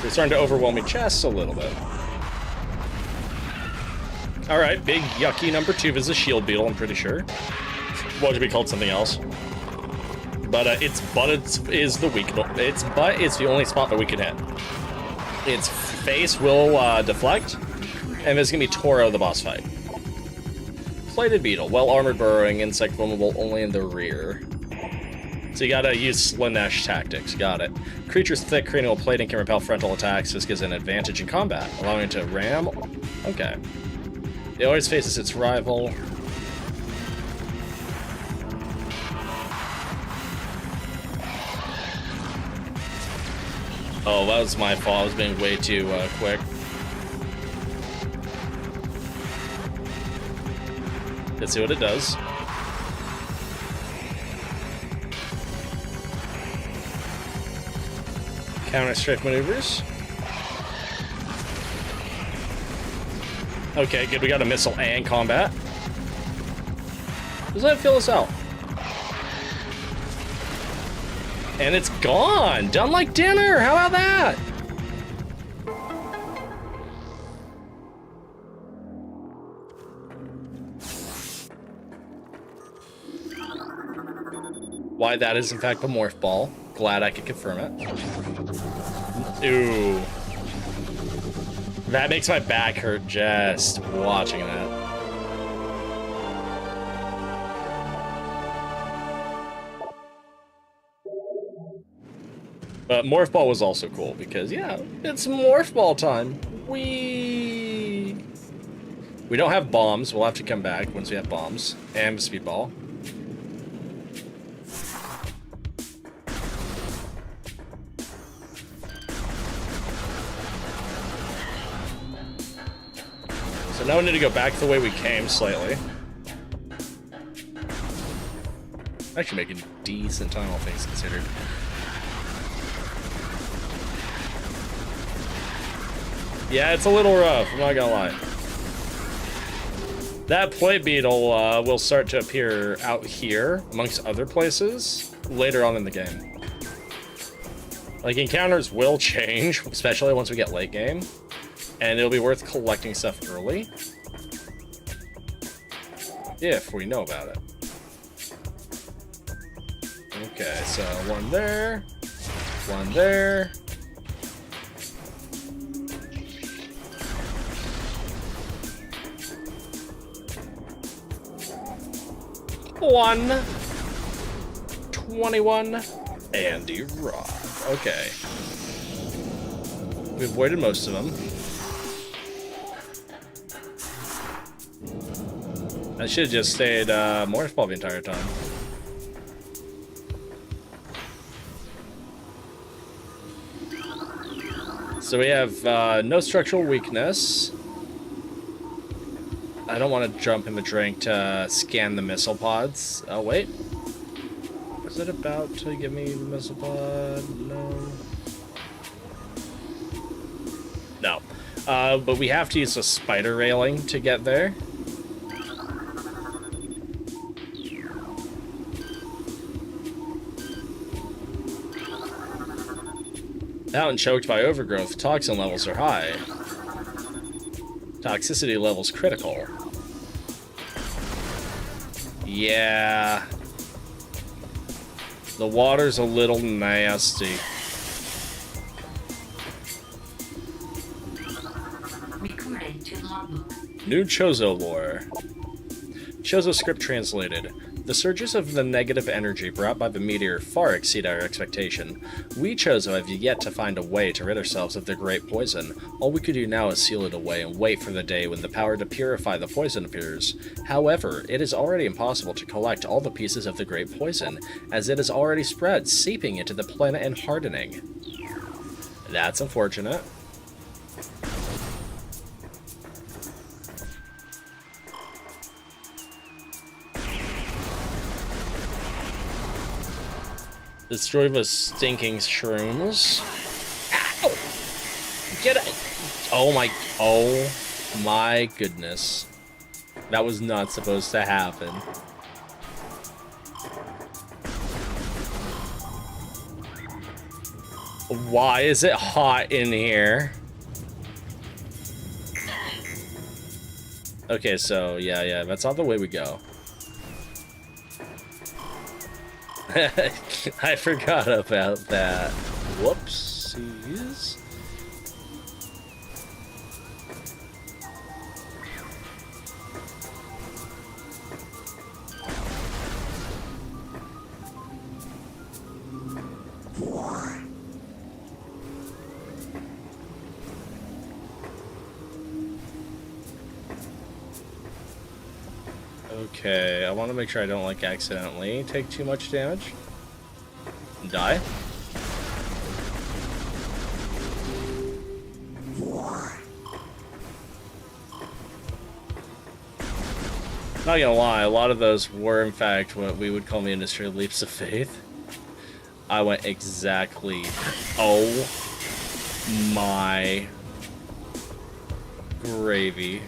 A: They're starting to overwhelm me just a little bit. Alright, big yucky number 2 is a shield beetle, I'm pretty sure. What would be called something else? But its butt is the weak. Its butt is the only spot that we can hit. Its face will deflect, and there's gonna be Toro the boss fight. Plated beetle, well-armored burrowing, insect vulnerable only in the rear. So you gotta use Slanesh tactics, got it. Creature's thick cranial plating can repel frontal attacks. This gives an advantage in combat, allowing it to ram. Okay. It always faces its rival. Oh, that was my fault. I was being way too quick. Let's see what it does. Counter-strike maneuvers. Okay, good. We got a missile and combat. Just let it fill us out. And it's gone! Done like dinner! How about that? Why, that is in fact a morph ball. Glad I could confirm it. Ooh. That makes my back hurt just watching that. But Morph Ball was also cool because, yeah, it's Morph Ball time. We don't have bombs. We'll have to come back once we have bombs. And Speedball. So now we need to go back the way we came slightly. Actually making decent time, all things considered. Yeah, it's a little rough, I'm not gonna lie. That plate beetle will start to appear out here, amongst other places, later on in the game. Like, encounters will change, especially once we get late game, and it'll be worth collecting stuff early, if we know about it. Okay, so one there, one there. One, 21, and a rod. Okay. We avoided most of them. I should have just stayed Morph Ball the entire time. So we have no structural weakness. I don't want to jump in the drink to scan the missile pods. Oh, wait. Is it about to give me the missile pod? No. No. But we have to use a spider railing to get there. Out and choked by overgrowth, toxin levels are high. Toxicity levels critical. Yeah. The water's a little nasty.
B: Recorded to logbook.
A: New Chozo lore. Chozo script translated. The surges of the negative energy brought by the meteor far exceed our expectation. We Chozo have yet to find a way to rid ourselves of the great poison. All we could do now is seal it away and wait for the day when the power to purify the poison appears. However, it is already impossible to collect all the pieces of the great poison, as it has already spread, seeping into the planet and hardening. That's unfortunate. Destroy the stinking shrooms. Ow! Get it! Oh my goodness. That was not supposed to happen. Why is it hot in here? Okay, so yeah, that's not the way we go. I forgot about that. Whoopsies. Okay, I want to make sure I don't, like, accidentally take too much damage. Die. Not gonna lie, a lot of those were, in fact, what we would call in the industry leaps of faith. I went exactly... Oh my gravy.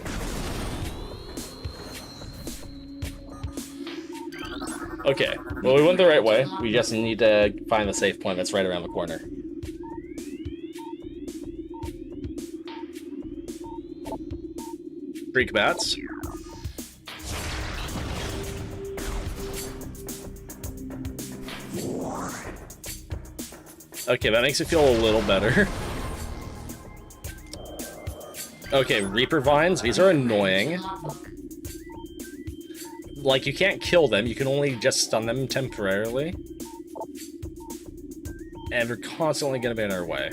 A: Okay, well, we went the right way. We just need to find the safe point that's right around the corner. Freak bats. Okay, that makes it feel a little better. Okay, Reaper Vines, these are annoying. Like, you can't kill them, you can only just stun them temporarily. And they're constantly gonna be in our way.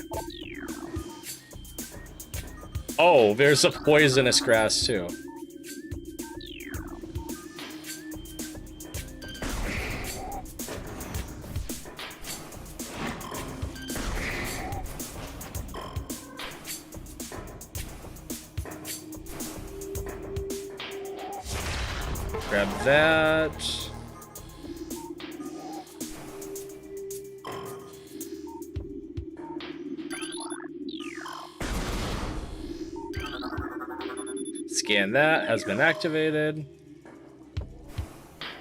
A: Oh, there's a poisonous grass, too. Grab that. Scan that, has been activated.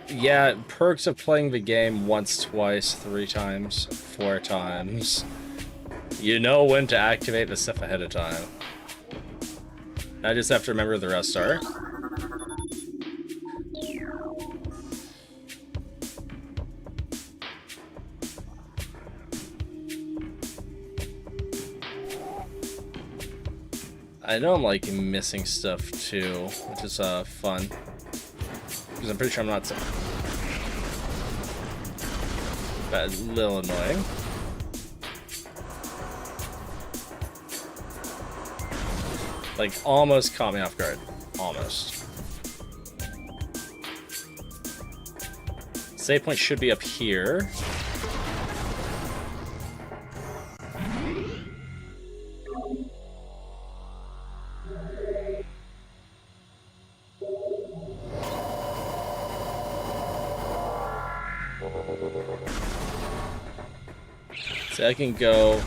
A: Yeah, perks of playing the game once, twice, 3 times, 4 times. You know when to activate the stuff ahead of time. I just have to remember the rest are. I know I'm, like, missing stuff, too, which is, fun. Because I'm pretty sure I'm not... That's a little annoying. Like, almost caught me off guard. Almost. Save point should be up here. So I can go...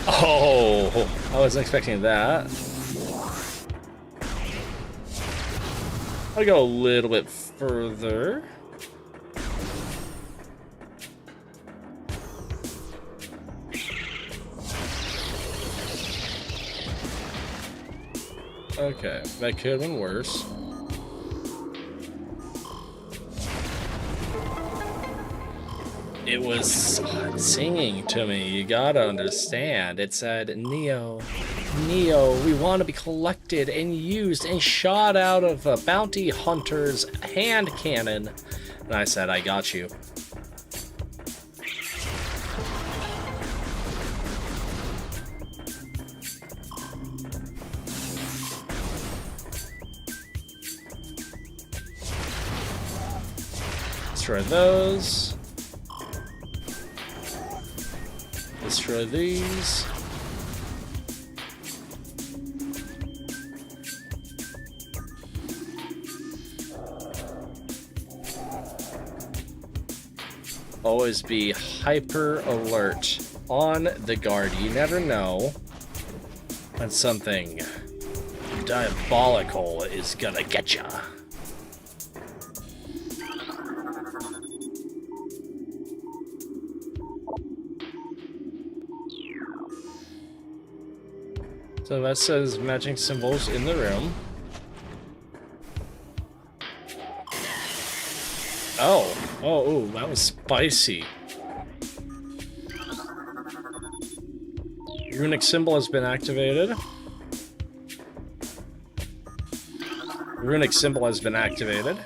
A: Oh! I wasn't expecting that. I'll go a little bit further. Okay, that could have been worse. It was singing to me, you gotta understand. It said, Neo, Neo, we want to be collected and used and shot out of a bounty hunter's hand cannon. And I said, I got you. Destroy those. Destroy these. Always be hyper alert, on the guard. You never know when something diabolical is gonna get ya. So that says matching symbols in the room. Oh, that was spicy. Runic symbol has been activated. Runic symbol has been activated.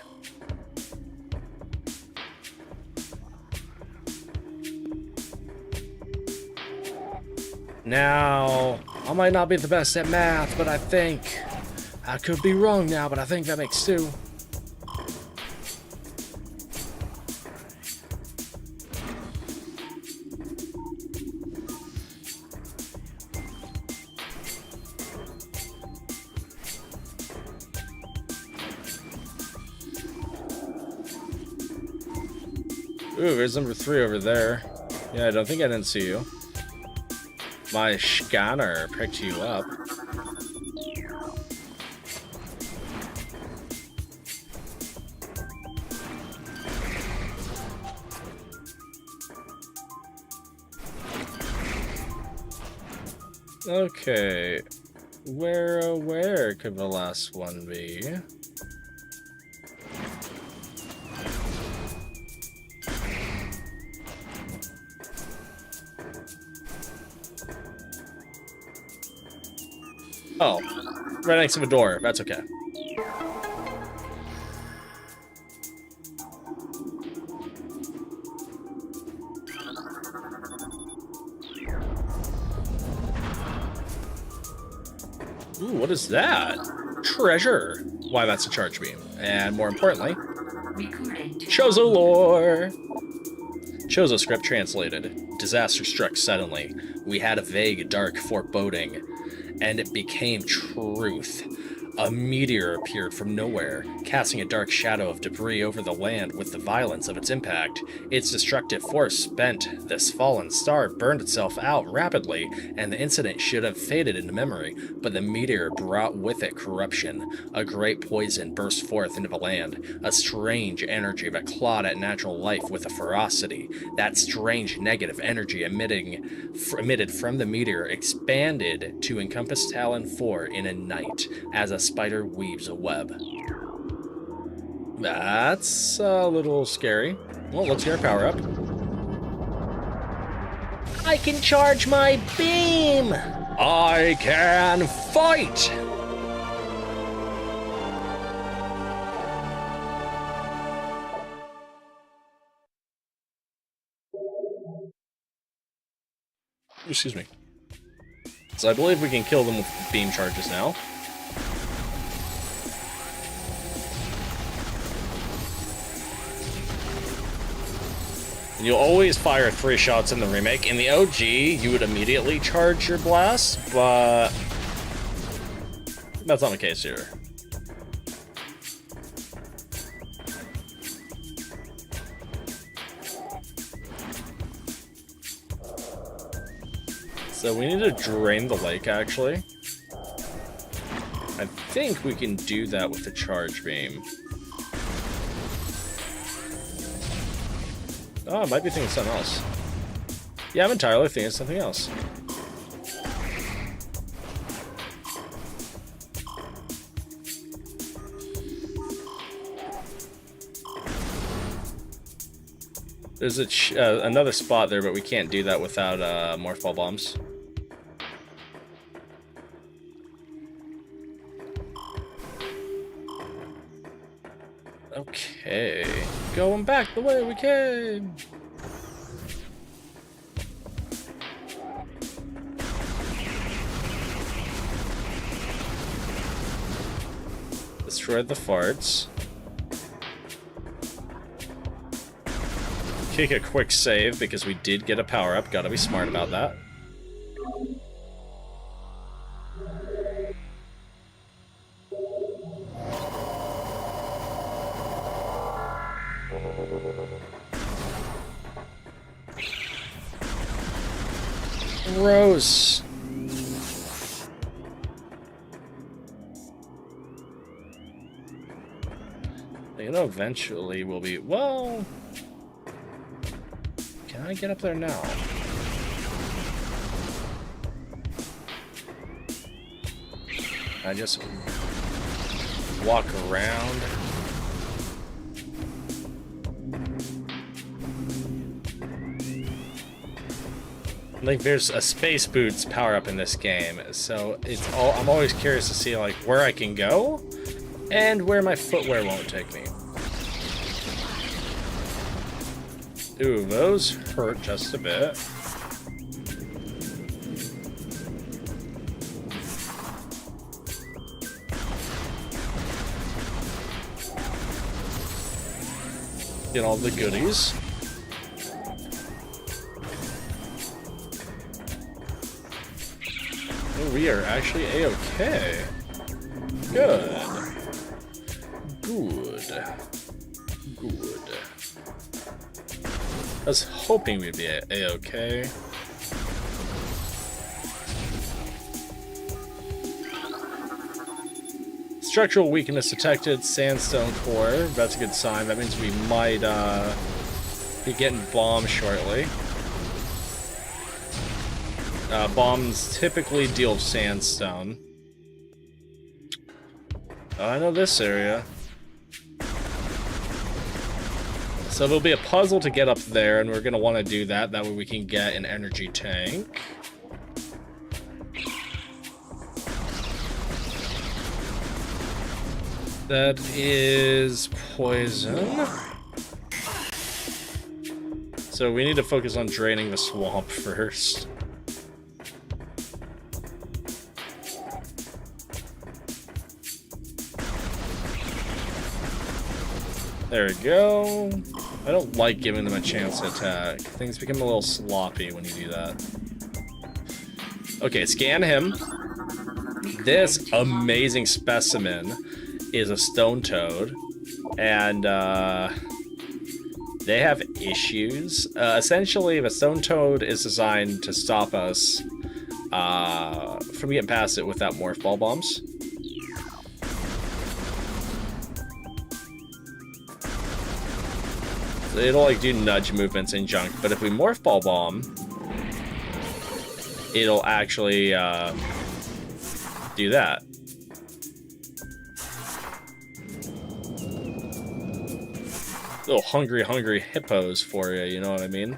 A: Now, I might not be the best at math, but I think I could be wrong now, but I think that makes 2. Ooh, there's number 3 over there. Yeah, I don't think I didn't see you. My scanner picked you up. Okay. Where could the last one be? Oh, right next to the door. That's okay. Ooh, what is that? Treasure. Why, that's a charge beam. And more importantly, Chozo lore. Chozo script translated. Disaster struck suddenly. We had a vague, dark foreboding, and it became truth. A meteor appeared from nowhere, casting a dark shadow of debris over the land with the violence of its impact. Its destructive force spent this fallen star burned itself out rapidly, and the incident should have faded into memory, but the meteor brought with it corruption. A great poison burst forth into the land, a strange energy that clawed at natural life with a ferocity. That strange negative energy emitted from the meteor expanded to encompass Talon 4 in a night, as a spider weaves a web. That's a little scary. Well, let's get our power up. I can charge my beam! I can fight! Excuse me. So I believe we can kill them with beam charges now. You'll always fire 3 shots in the remake. In the OG, you would immediately charge your blast, but that's not the case here. So we need to drain the lake, actually. I think we can do that with the charge beam. Oh, I might be thinking something else. Yeah, I'm entirely thinking something else. There's another spot there, but we can't do that without morph ball bombs. Okay, going back the way we came. Destroyed the farts. Take a quick save because we did get a power-up. Gotta be smart about that. Gross. You know, eventually we'll be... Well... Can I get up there now? I just walk around. Like, there's a space boots power up in this game, so I'm always curious to see like where I can go and where my footwear won't take me. Ooh, those hurt just a bit. Get all the goodies. Oh, we are actually A-okay. Good. Good. Good. I was hoping we'd be A-okay. Structural weakness detected, sandstone core. That's a good sign. That means we might be getting bombed shortly. Bombs typically deal sandstone. Oh, I know this area. So there'll be a puzzle to get up there, and we're going to want to do that. That way we can get an energy tank. That is poison. So we need to focus on draining the swamp first. There we go. I don't like giving them a chance to attack. Things become a little sloppy when you do that. Okay, scan him. This amazing specimen is a stone toad, and they have issues. Essentially, the stone toad is designed to stop us from getting past it without morph ball bombs. It'll like do nudge movements and junk, but if we morph ball bomb, it'll actually do that. Little hungry hippos for you, you know what I mean?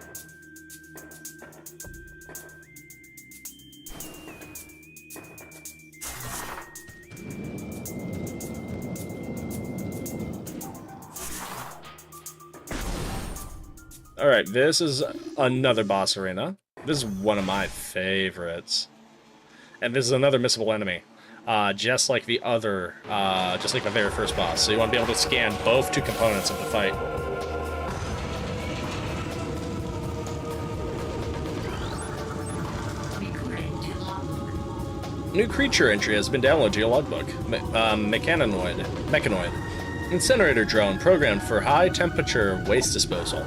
A: Alright, this is another boss arena. This is one of my favorites. And this is another missable enemy. Just like the other, just like the very first boss. So you want to be able to scan both two components of the fight. New creature entry has been downloaded to your logbook. Mechanoid. Incinerator drone programmed for high temperature waste disposal.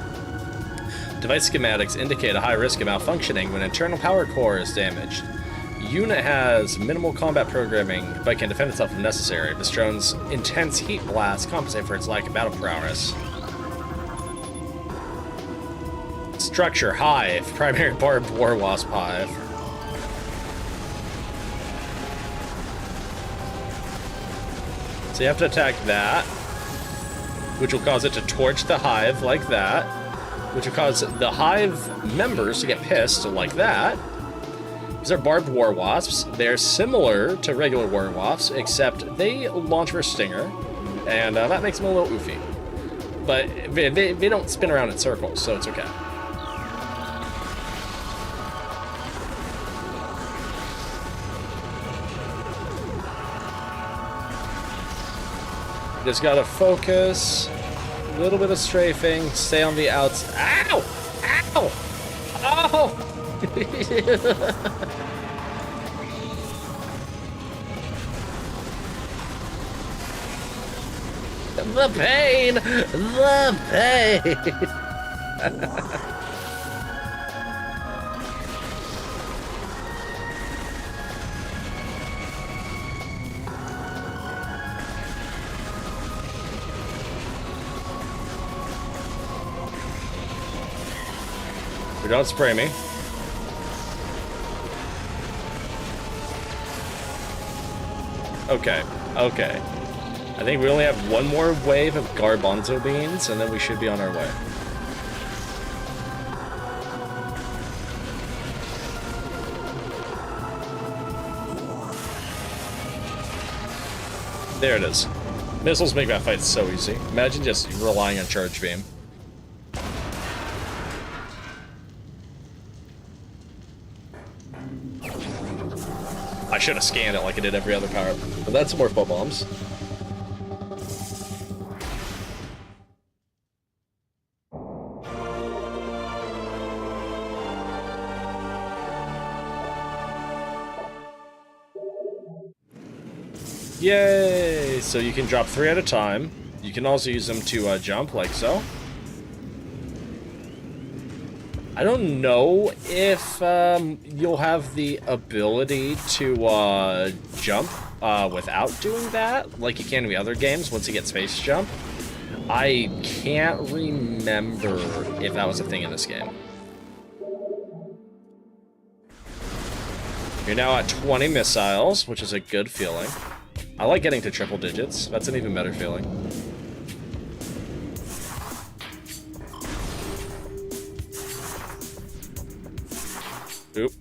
A: Device schematics indicate a high risk of malfunctioning when internal power core is damaged. Unit has minimal combat programming, but can defend itself if necessary. This drone's intense heat blasts compensate for its lack of battle prowess. Structure, hive, primary barbed war wasp hive. So you have to attack that, which will cause it to torch the hive like that, which will cause the hive members to get pissed like that. These are barbed war wasps. They're similar to regular war wasps, except they launch for stinger, and that makes them a little oofy. But they don't spin around in circles, so it's okay. Just gotta focus, a little bit of strafing, stay on the outs. Ow! Ow! Oh! The pain! The pain! Don't spray me. Okay, okay. I think we only have one more wave of garbanzo beans, and then we should be on our way. There it is. Missiles make that fight so easy. Imagine just relying on charge beam. I should have scanned it like I did every other power-up. But that's more foot bombs. Yay! So you can drop 3 at a time. You can also use them to jump, like so. I don't know if you'll have the ability to jump without doing that, like you can in the other games once you get space jump. I can't remember if that was a thing in this game. You're now at 20 missiles, which is a good feeling. I like getting to triple digits. That's an even better feeling. Oop.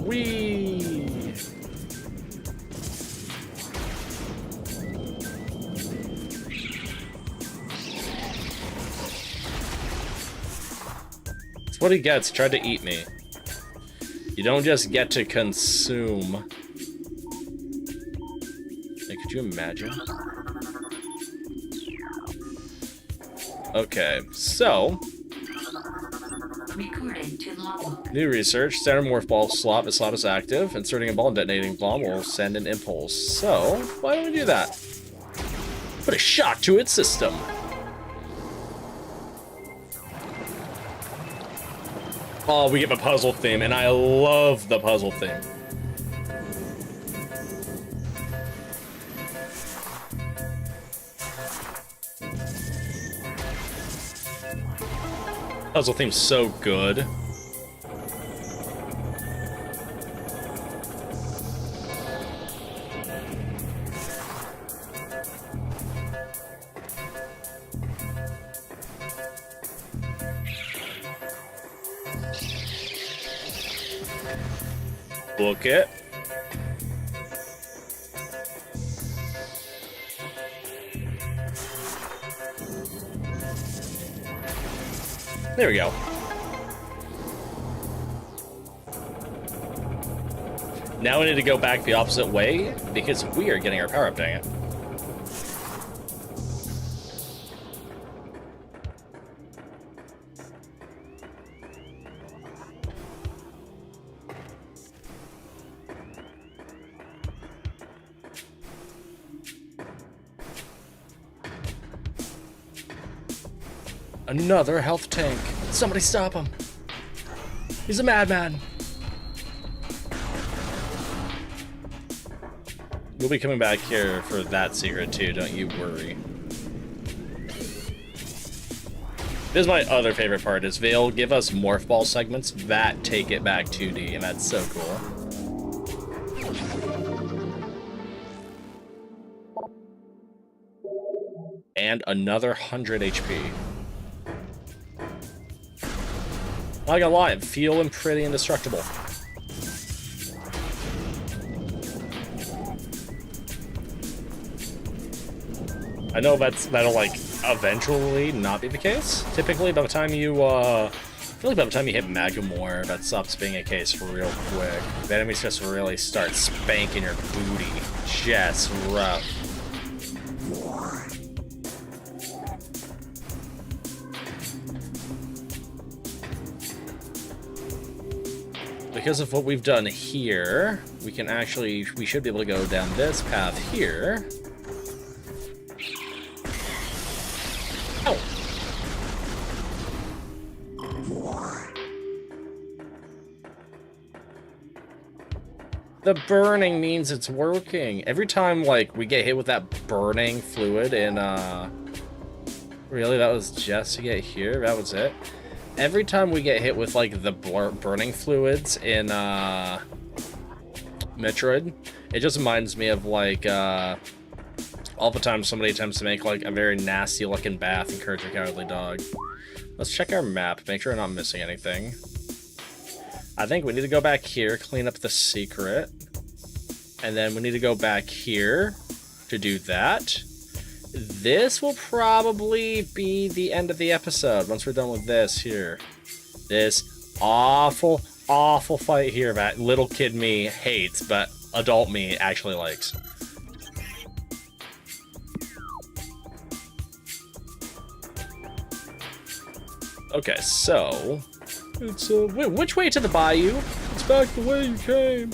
A: Whee! That's what he gets. He tried to eat me. You don't just get to consume. Like, could you imagine? Okay, so new research. Standard morph ball slot. The slot is active. Inserting a ball and detonating bomb will send an impulse. So why don't we do that? Put a shock to its system. Oh, we get the puzzle theme, and I love the puzzle theme. Puzzle theme's so good. Book it. There we go. Now we need to go back the opposite way because we are getting our power up, dang it. Another health tank. Somebody stop him. He's a madman. We'll be coming back here for that secret too, don't you worry. This is my other favorite part, is they'll give us morph ball segments that take it back 2D, and that's so cool. And another 100 HP. Not gonna lie, I'm feeling pretty indestructible. I know that'll like eventually not be the case. Typically, by the time you I feel like by the time you hit Magumore, that stops being a case real quick. The enemies just really start spanking your booty, just rough. Because of what we've done here, we should be able to go down this path here. Oh. The burning means it's working. Every time, like, we get hit with that burning fluid in, really, that was just to get here? That was it? Every time we get hit with, like, the burning fluids in, Metroid, it just reminds me of, like, all the time somebody attempts to make, like, a very nasty-looking bath in Courage the Cowardly Dog. Let's check our map, make sure we're not missing anything. I think we need to go back here, clean up the secret. And then we need to go back here to do that. This will probably be the end of the episode once we're done with this here. This awful, awful fight here that little kid me hates, but adult me actually likes. Okay, so it's wait, which way to the bayou? It's back the way you came.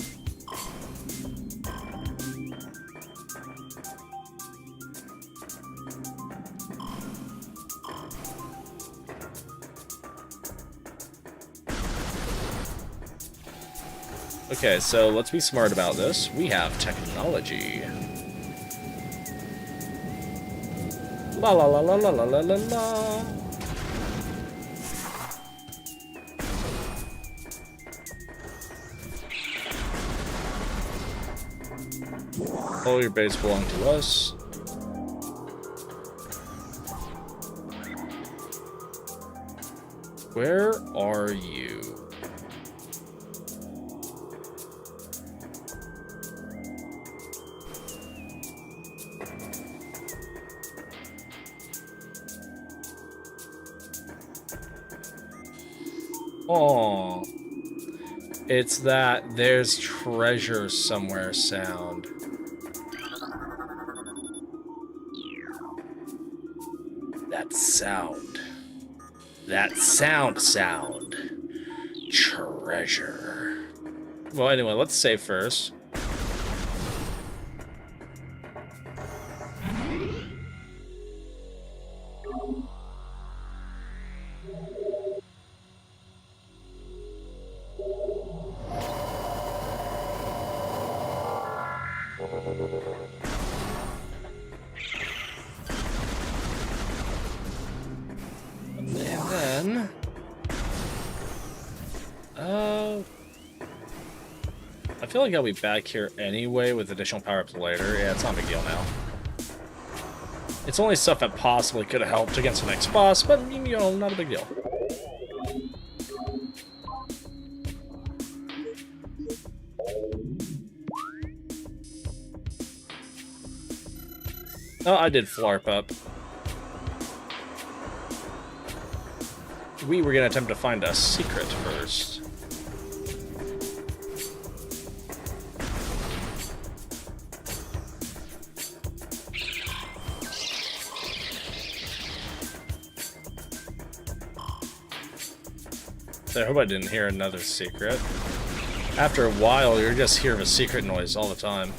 A: Okay, so let's be smart about this. We have technology. La la la la la la la la la. All your base belong to us. Where are you? Oh, it's that there's treasure somewhere sound. That sound. That sound. Treasure. Well, anyway, let's save first. I feel like I'll be back here anyway with additional power-ups later. Yeah, it's not a big deal now. It's only stuff that possibly could have helped against the next boss, but, you know, not a big deal. Oh, I did flarp up. We were gonna attempt to find a secret first. So I hope I didn't hear another secret. After a while, you're just hearing a secret noise all the time.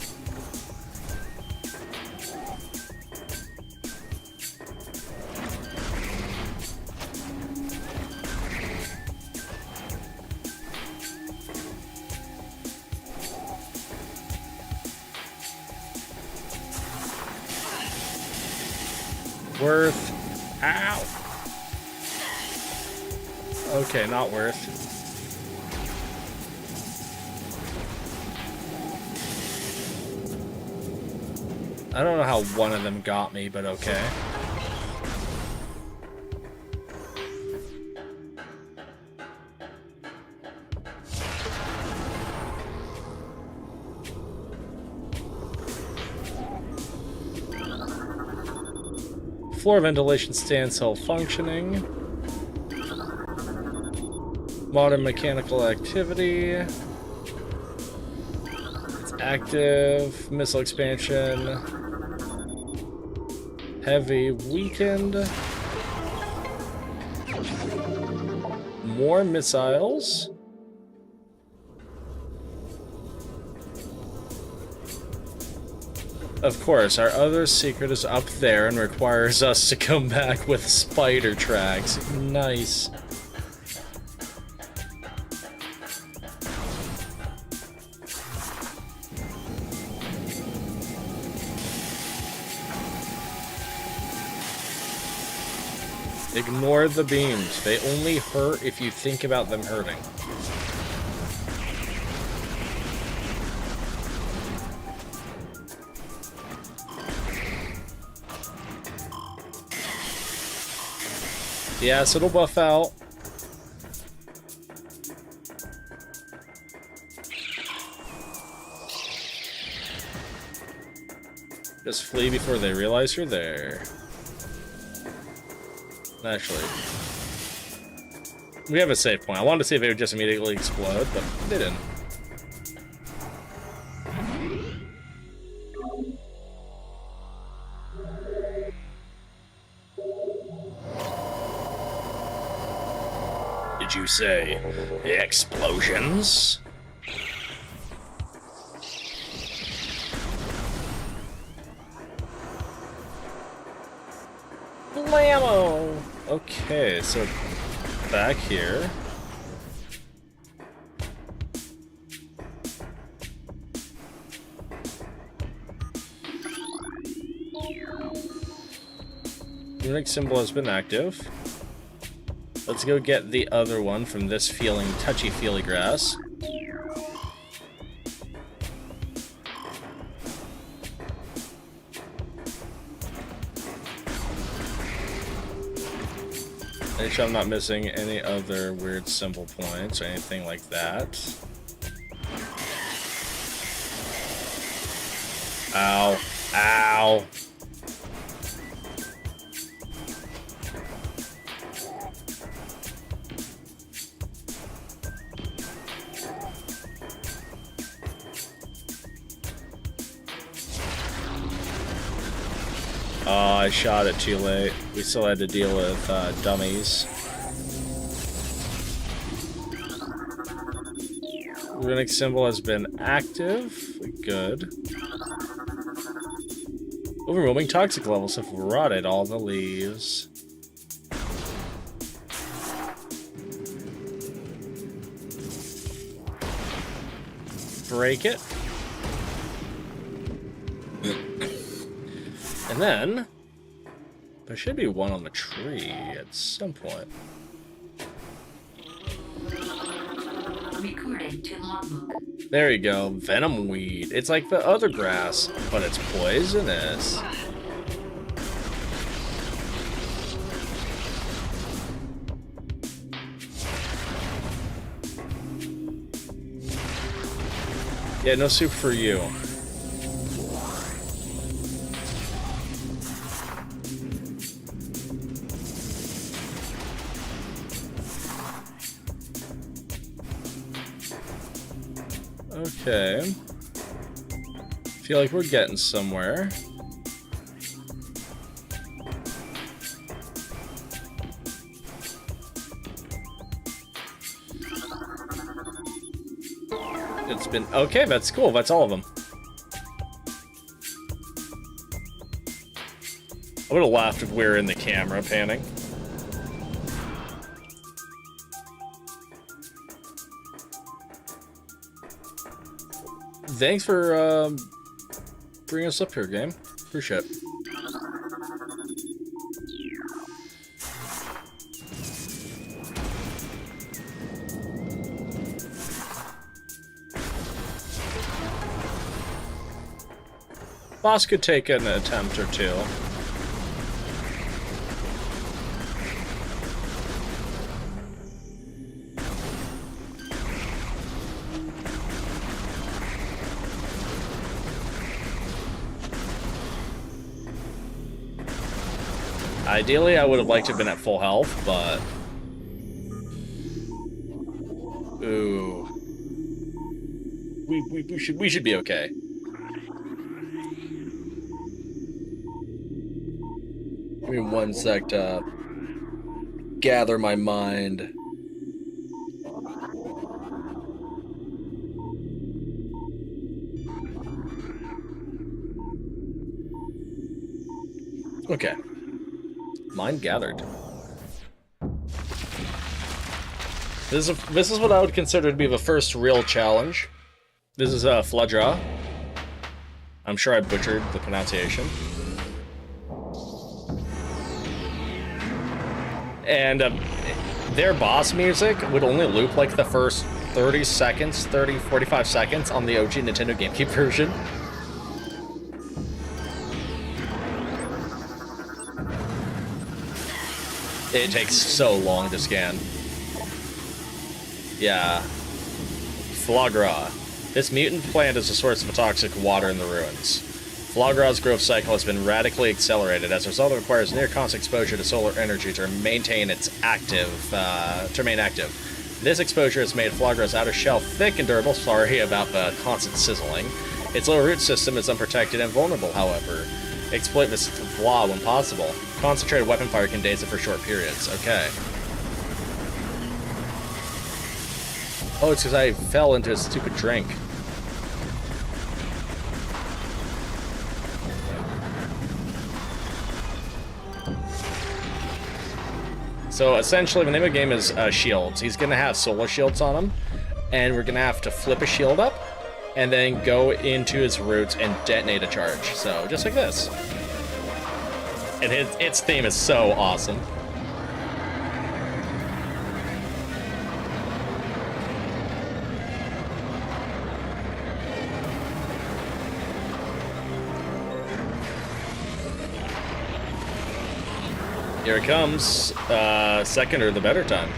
A: Worth. Ow.
C: Okay, not worth. I don't know how one of them got me, but okay. Floor ventilation stands still functioning. Modern mechanical activity. It's active. Missile expansion. Heavy weakened. More missiles. Of course, our other secret is up there and requires us to come back with spider tracks. Nice. Ignore the beams. They only hurt if you think about them hurting. Yes, it'll buff out. Just flee before they realize you're there. Actually, we have a save point. I wanted to see if it would just immediately explode, but they didn't. Did you say explosions? Blammo! Okay, so back here. Runic symbol has been active. Let's go get the other one from this feeling touchy-feely grass. Make sure I'm not missing any other weird symbol points or anything like that. Ow. Ow. Oh, I shot it too late. We still had to deal with dummies. Runic symbol has been active. Good. Overwhelming toxic levels have rotted all the leaves. Break it. And then, there should be one on the tree at some point.
B: Recording to logbook.
A: There you go, venom weed. It's like the other grass, but it's poisonous. Yeah, no soup for you. Okay. Feel like we're getting somewhere. It's been okay, that's cool. That's all of them. I would have laughed if we were in the camera panning. Thanks for bringing us up here, game. Appreciate it.
C: Boss could take an attempt or two. Ideally, I would have liked to have been at full health, but... Ooh. We should be okay. Give me 1 sec to gather my mind. Okay. Mind gathered. This is what I would consider to be the first real challenge. This is Floodra. I'm sure I butchered the pronunciation. And their boss music would only loop like the first 30 seconds, 45 seconds on the OG Nintendo GameCube version. It takes so long to scan. Yeah. Flogra. This mutant plant is a source of toxic water in the ruins. Flogra's growth cycle has been radically accelerated. As a result, it requires near constant exposure to solar energy to maintain its remain active. This exposure has made Flogra's outer shell thick and durable. Sorry about the constant sizzling. Its lower root system is unprotected and vulnerable, however. Exploit this flaw when possible. Concentrated weapon fire can daze it for short periods. Okay. Oh, it's because I fell into a stupid drink. So essentially, the name of the game is shields. He's going to have solar shields on him, and we're going to have to flip a shield up, and then go into his roots and detonate a charge. So, just like this. And its theme is so awesome. Here it comes. Second or the better time.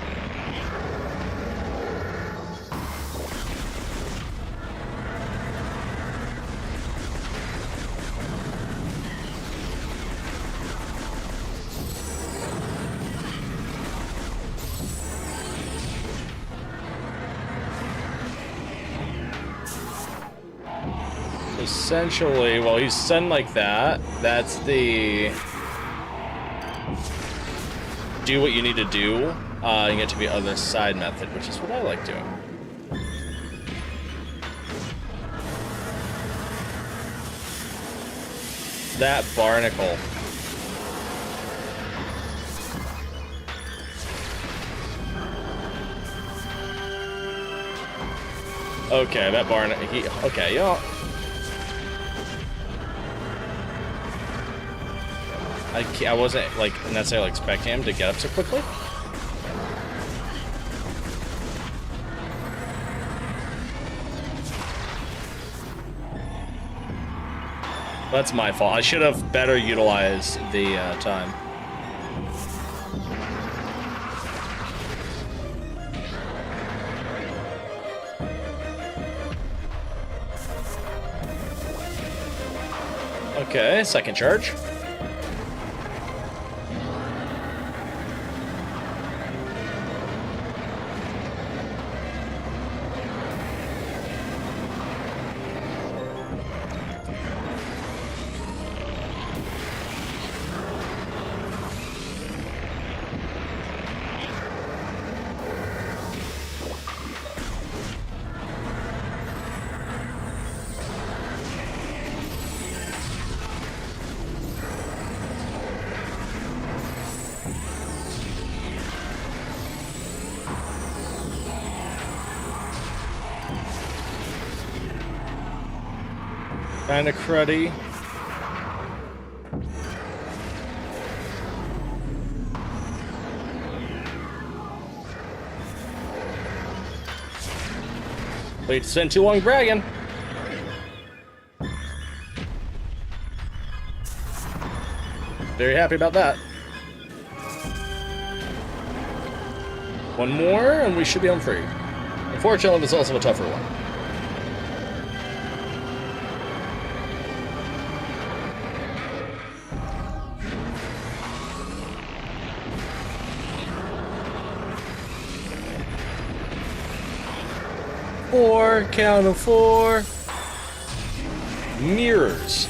C: Essentially, well, he's stunned like that. That's the... do what you need to do and get to the other side method, which is what I like doing. That barnacle. Okay, that barnacle. Okay, you know. I wasn't like necessarily expecting him to get up so quickly. That's my fault. I should have better utilized the time. Okay, second charge. Kinda cruddy. Wait, spend too long bragging. Very happy about that. One more, and we should be home free. Unfortunately, it's also a tougher one. Four, count of four. Mirrors.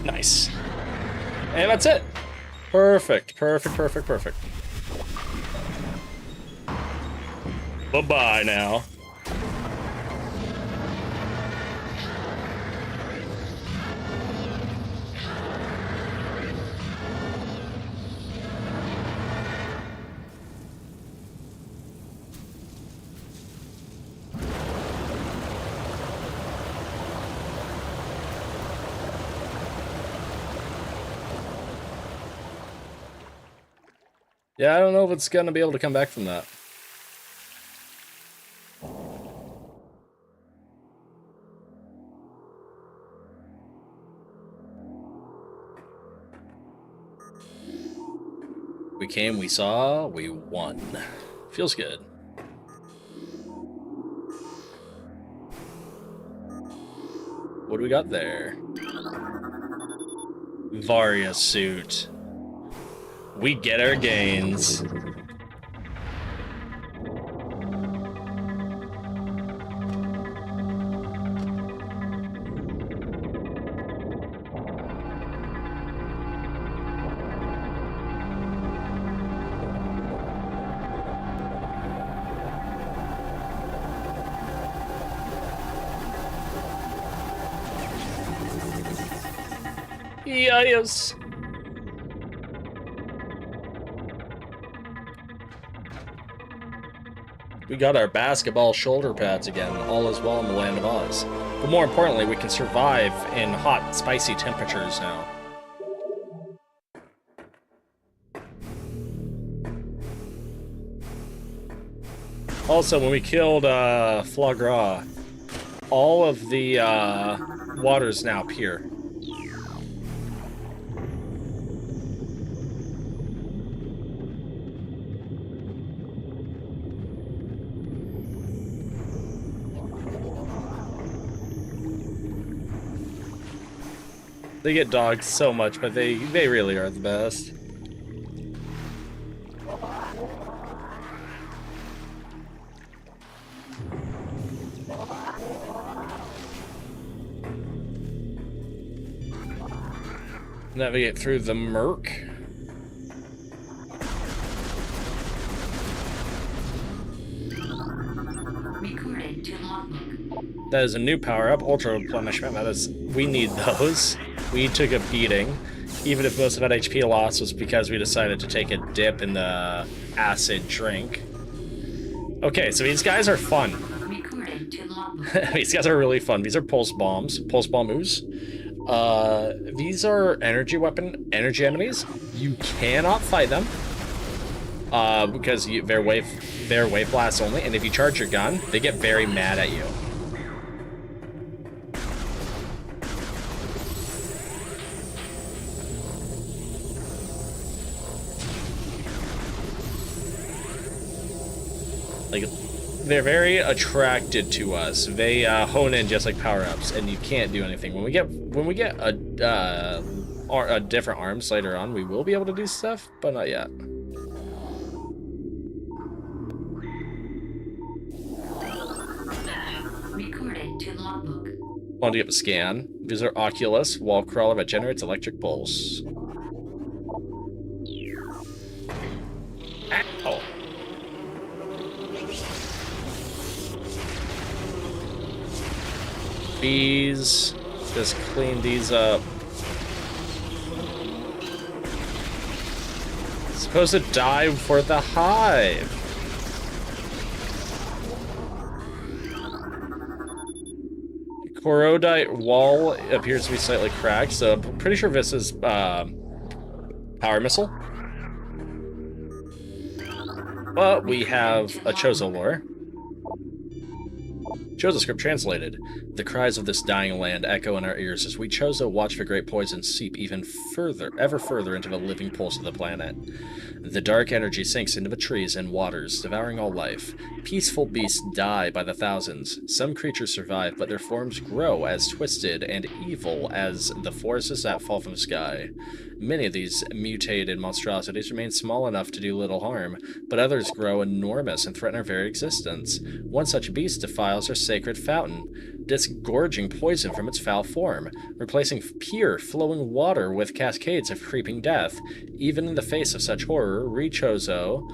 C: Nice. And that's it. Perfect, perfect, perfect, perfect. Bye-bye now. Yeah, I don't know if it's gonna be able to come back from that. We came, we saw, we won. Feels good. What do we got there? Varia suit. We get our gains. Yes. We got our basketball shoulder pads again, all is well in the land of Oz. But more importantly, we can survive in hot, spicy temperatures now. Also, when we killed foie gras, all of the water's now pure. They get dogged so much, but they really are the best. Navigate through the murk.
B: Recorded to logbook.
C: That is a new power-up, ultra replenishment. That is, we need those. We took a beating, even if most of that HP loss was because we decided to take a dip in the acid drink. Okay, so these guys are fun.
B: Recorded to logbook.
C: These guys are really fun. These are pulse bombs, pulse bomboos. These are energy enemies. You cannot fight them, because they're wave blasts only, and if you charge your gun, they get very mad at you. Like, they're very attracted to us. They hone in just like power-ups, and you can't do anything. When we get a different arms later on, we will be able to do stuff, but not yet.
B: Recorded to logbook.
C: Want to get a scan? These are Oculus wall crawler that generates electric pulse. Ow. These, just clean these up. supposed to die for the hive. Corrodite wall appears to be slightly cracked, so I'm pretty sure this is power missile. But we have a Chozo lore. Chozo script translated. The cries of this dying land echo in our ears as we Chozo watch the great poison seep even further, ever further into the living pulse of the planet. The dark energy sinks into the trees and waters, devouring all life. Peaceful beasts die by the thousands. Some creatures survive, but their forms grow as twisted and evil as the forces that fall from the sky. Many of these mutated monstrosities remain small enough to do little harm, but others grow enormous and threaten our very existence. One such beast defiles our sacred fountain, disgorging poison from its foul form, replacing pure, flowing water with cascades of creeping death. Even in the face of such horror, we Chozo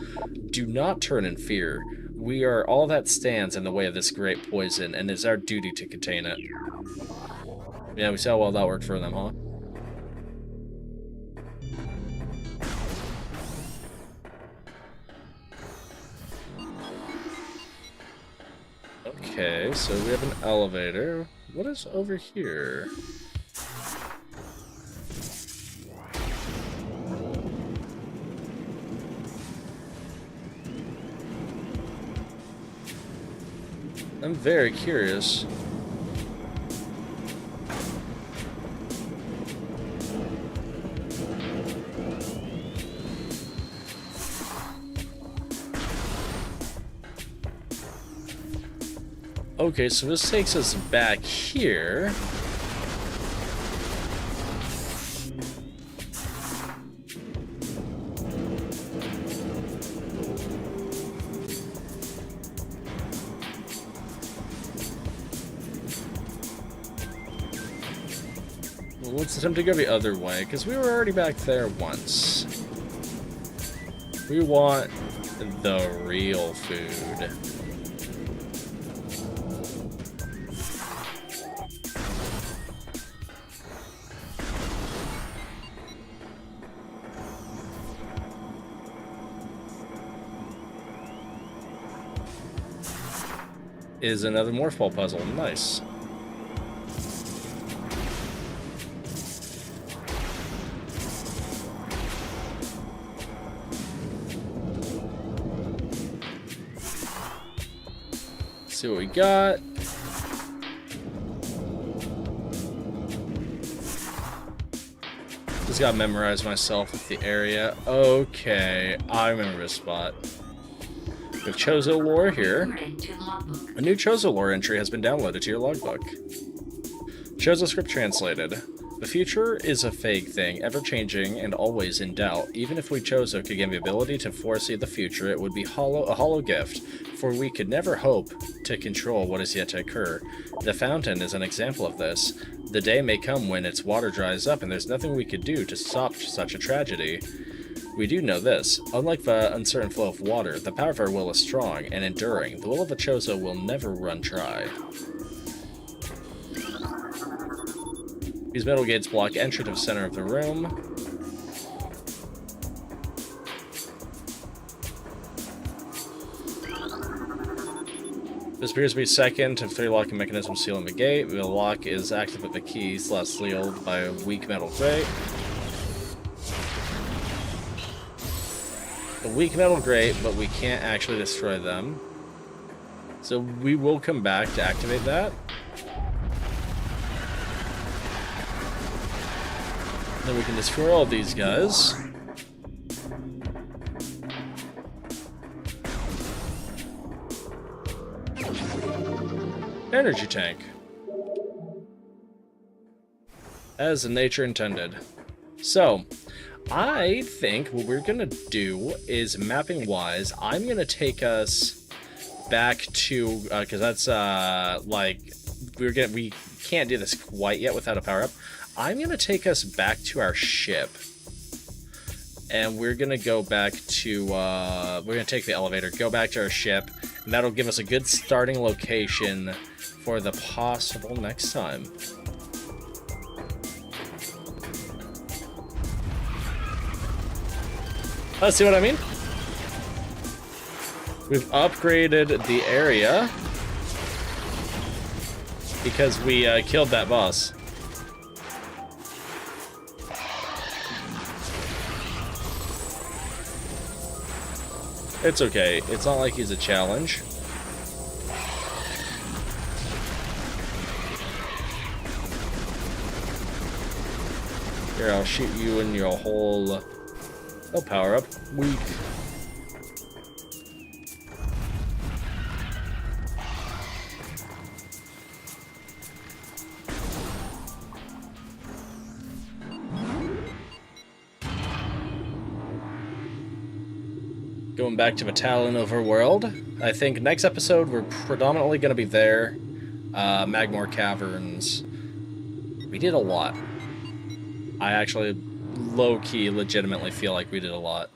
C: do not turn in fear. We are all that stands in the way of this great poison, and it is our duty to contain it. Yeah, we see how well that worked for them, huh? Okay, so we have an elevator. What is over here? I'm very curious. Okay, so this takes us back here. Well, let's attempt to go the other way, because we were already back there once. We want the real food. Is another morph ball puzzle. Nice. See what we got. Just gotta memorize myself with the area. Okay, I remember this spot. We have Chozo lore here. A new Chozo lore entry has been downloaded to your logbook. Chozo script translated. The future is a vague thing, ever-changing and always in doubt. Even if we Chozo could gain the ability to foresee the future, it would be a hollow gift, for we could never hope to control what is yet to occur. The fountain is an example of this. The day may come when its water dries up and there's nothing we could do to stop such a tragedy. We do know this. Unlike the uncertain flow of water, the power of our will is strong and enduring. The will of a Chozo will never run dry. These metal gates block entry to the center of the room. This appears to be second to 3 locking mechanisms sealing the gate. The lock is active with the key / sealed by a weak metal grate. A weak metal grate, but we can't actually destroy them. So we will come back to activate that. Then we can destroy all of these guys. Energy tank. As nature intended. So, I think what we're gonna do is, mapping wise, I'm gonna take us back to, because that's like we can't do this quite yet without a power up. I'm gonna take us back to our ship, and we're gonna go back to we're gonna take the elevator, go back to our ship, and that'll give us a good starting location for the possible next time. See what I mean? We've upgraded the area because we killed that boss. It's okay. It's not like he's a challenge. Here, I'll shoot you in your whole... Oh, power up. Weak. Going back to Battalion Overworld. I think next episode we're predominantly going to be there. Magmore Caverns. We did a lot. I actually low-key legitimately feel like we did a lot.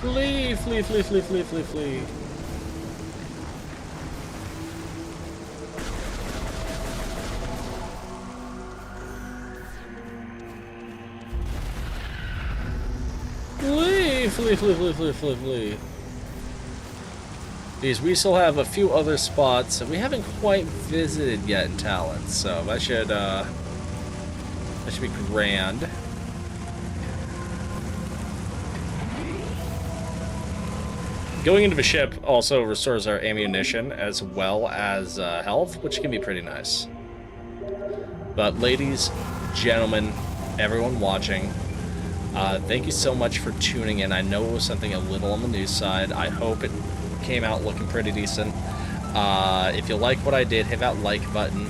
C: Flee, flee, flee, flee, flee, flee, flee. Flee, flee, flee, flee, flee, flee, flee. Because we still have a few other spots that we haven't quite visited yet in Talent, so that should be grand. Going into the ship also restores our ammunition as well as health, which can be pretty nice. But ladies, gentlemen, everyone watching, thank you so much for tuning in. I know it was something a little on the news side. I hope it came out looking pretty decent. If you like what I did, hit that like button.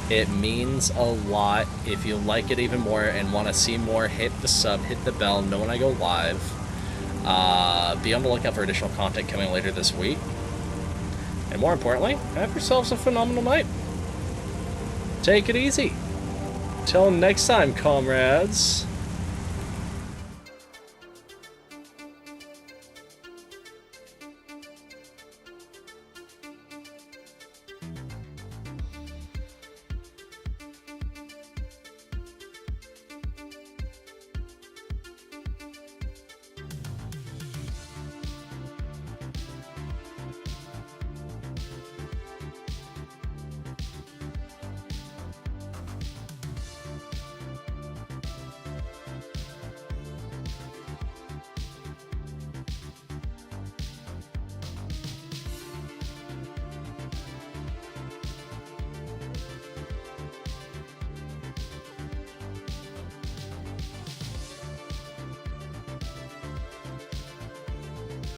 C: It means a lot. If you like it even more and want to see more, hit the sub, hit the bell, know when I go live. Be on the lookout for additional content coming later this week. And more importantly, have yourselves a phenomenal night. Take it easy. Till next time, comrades.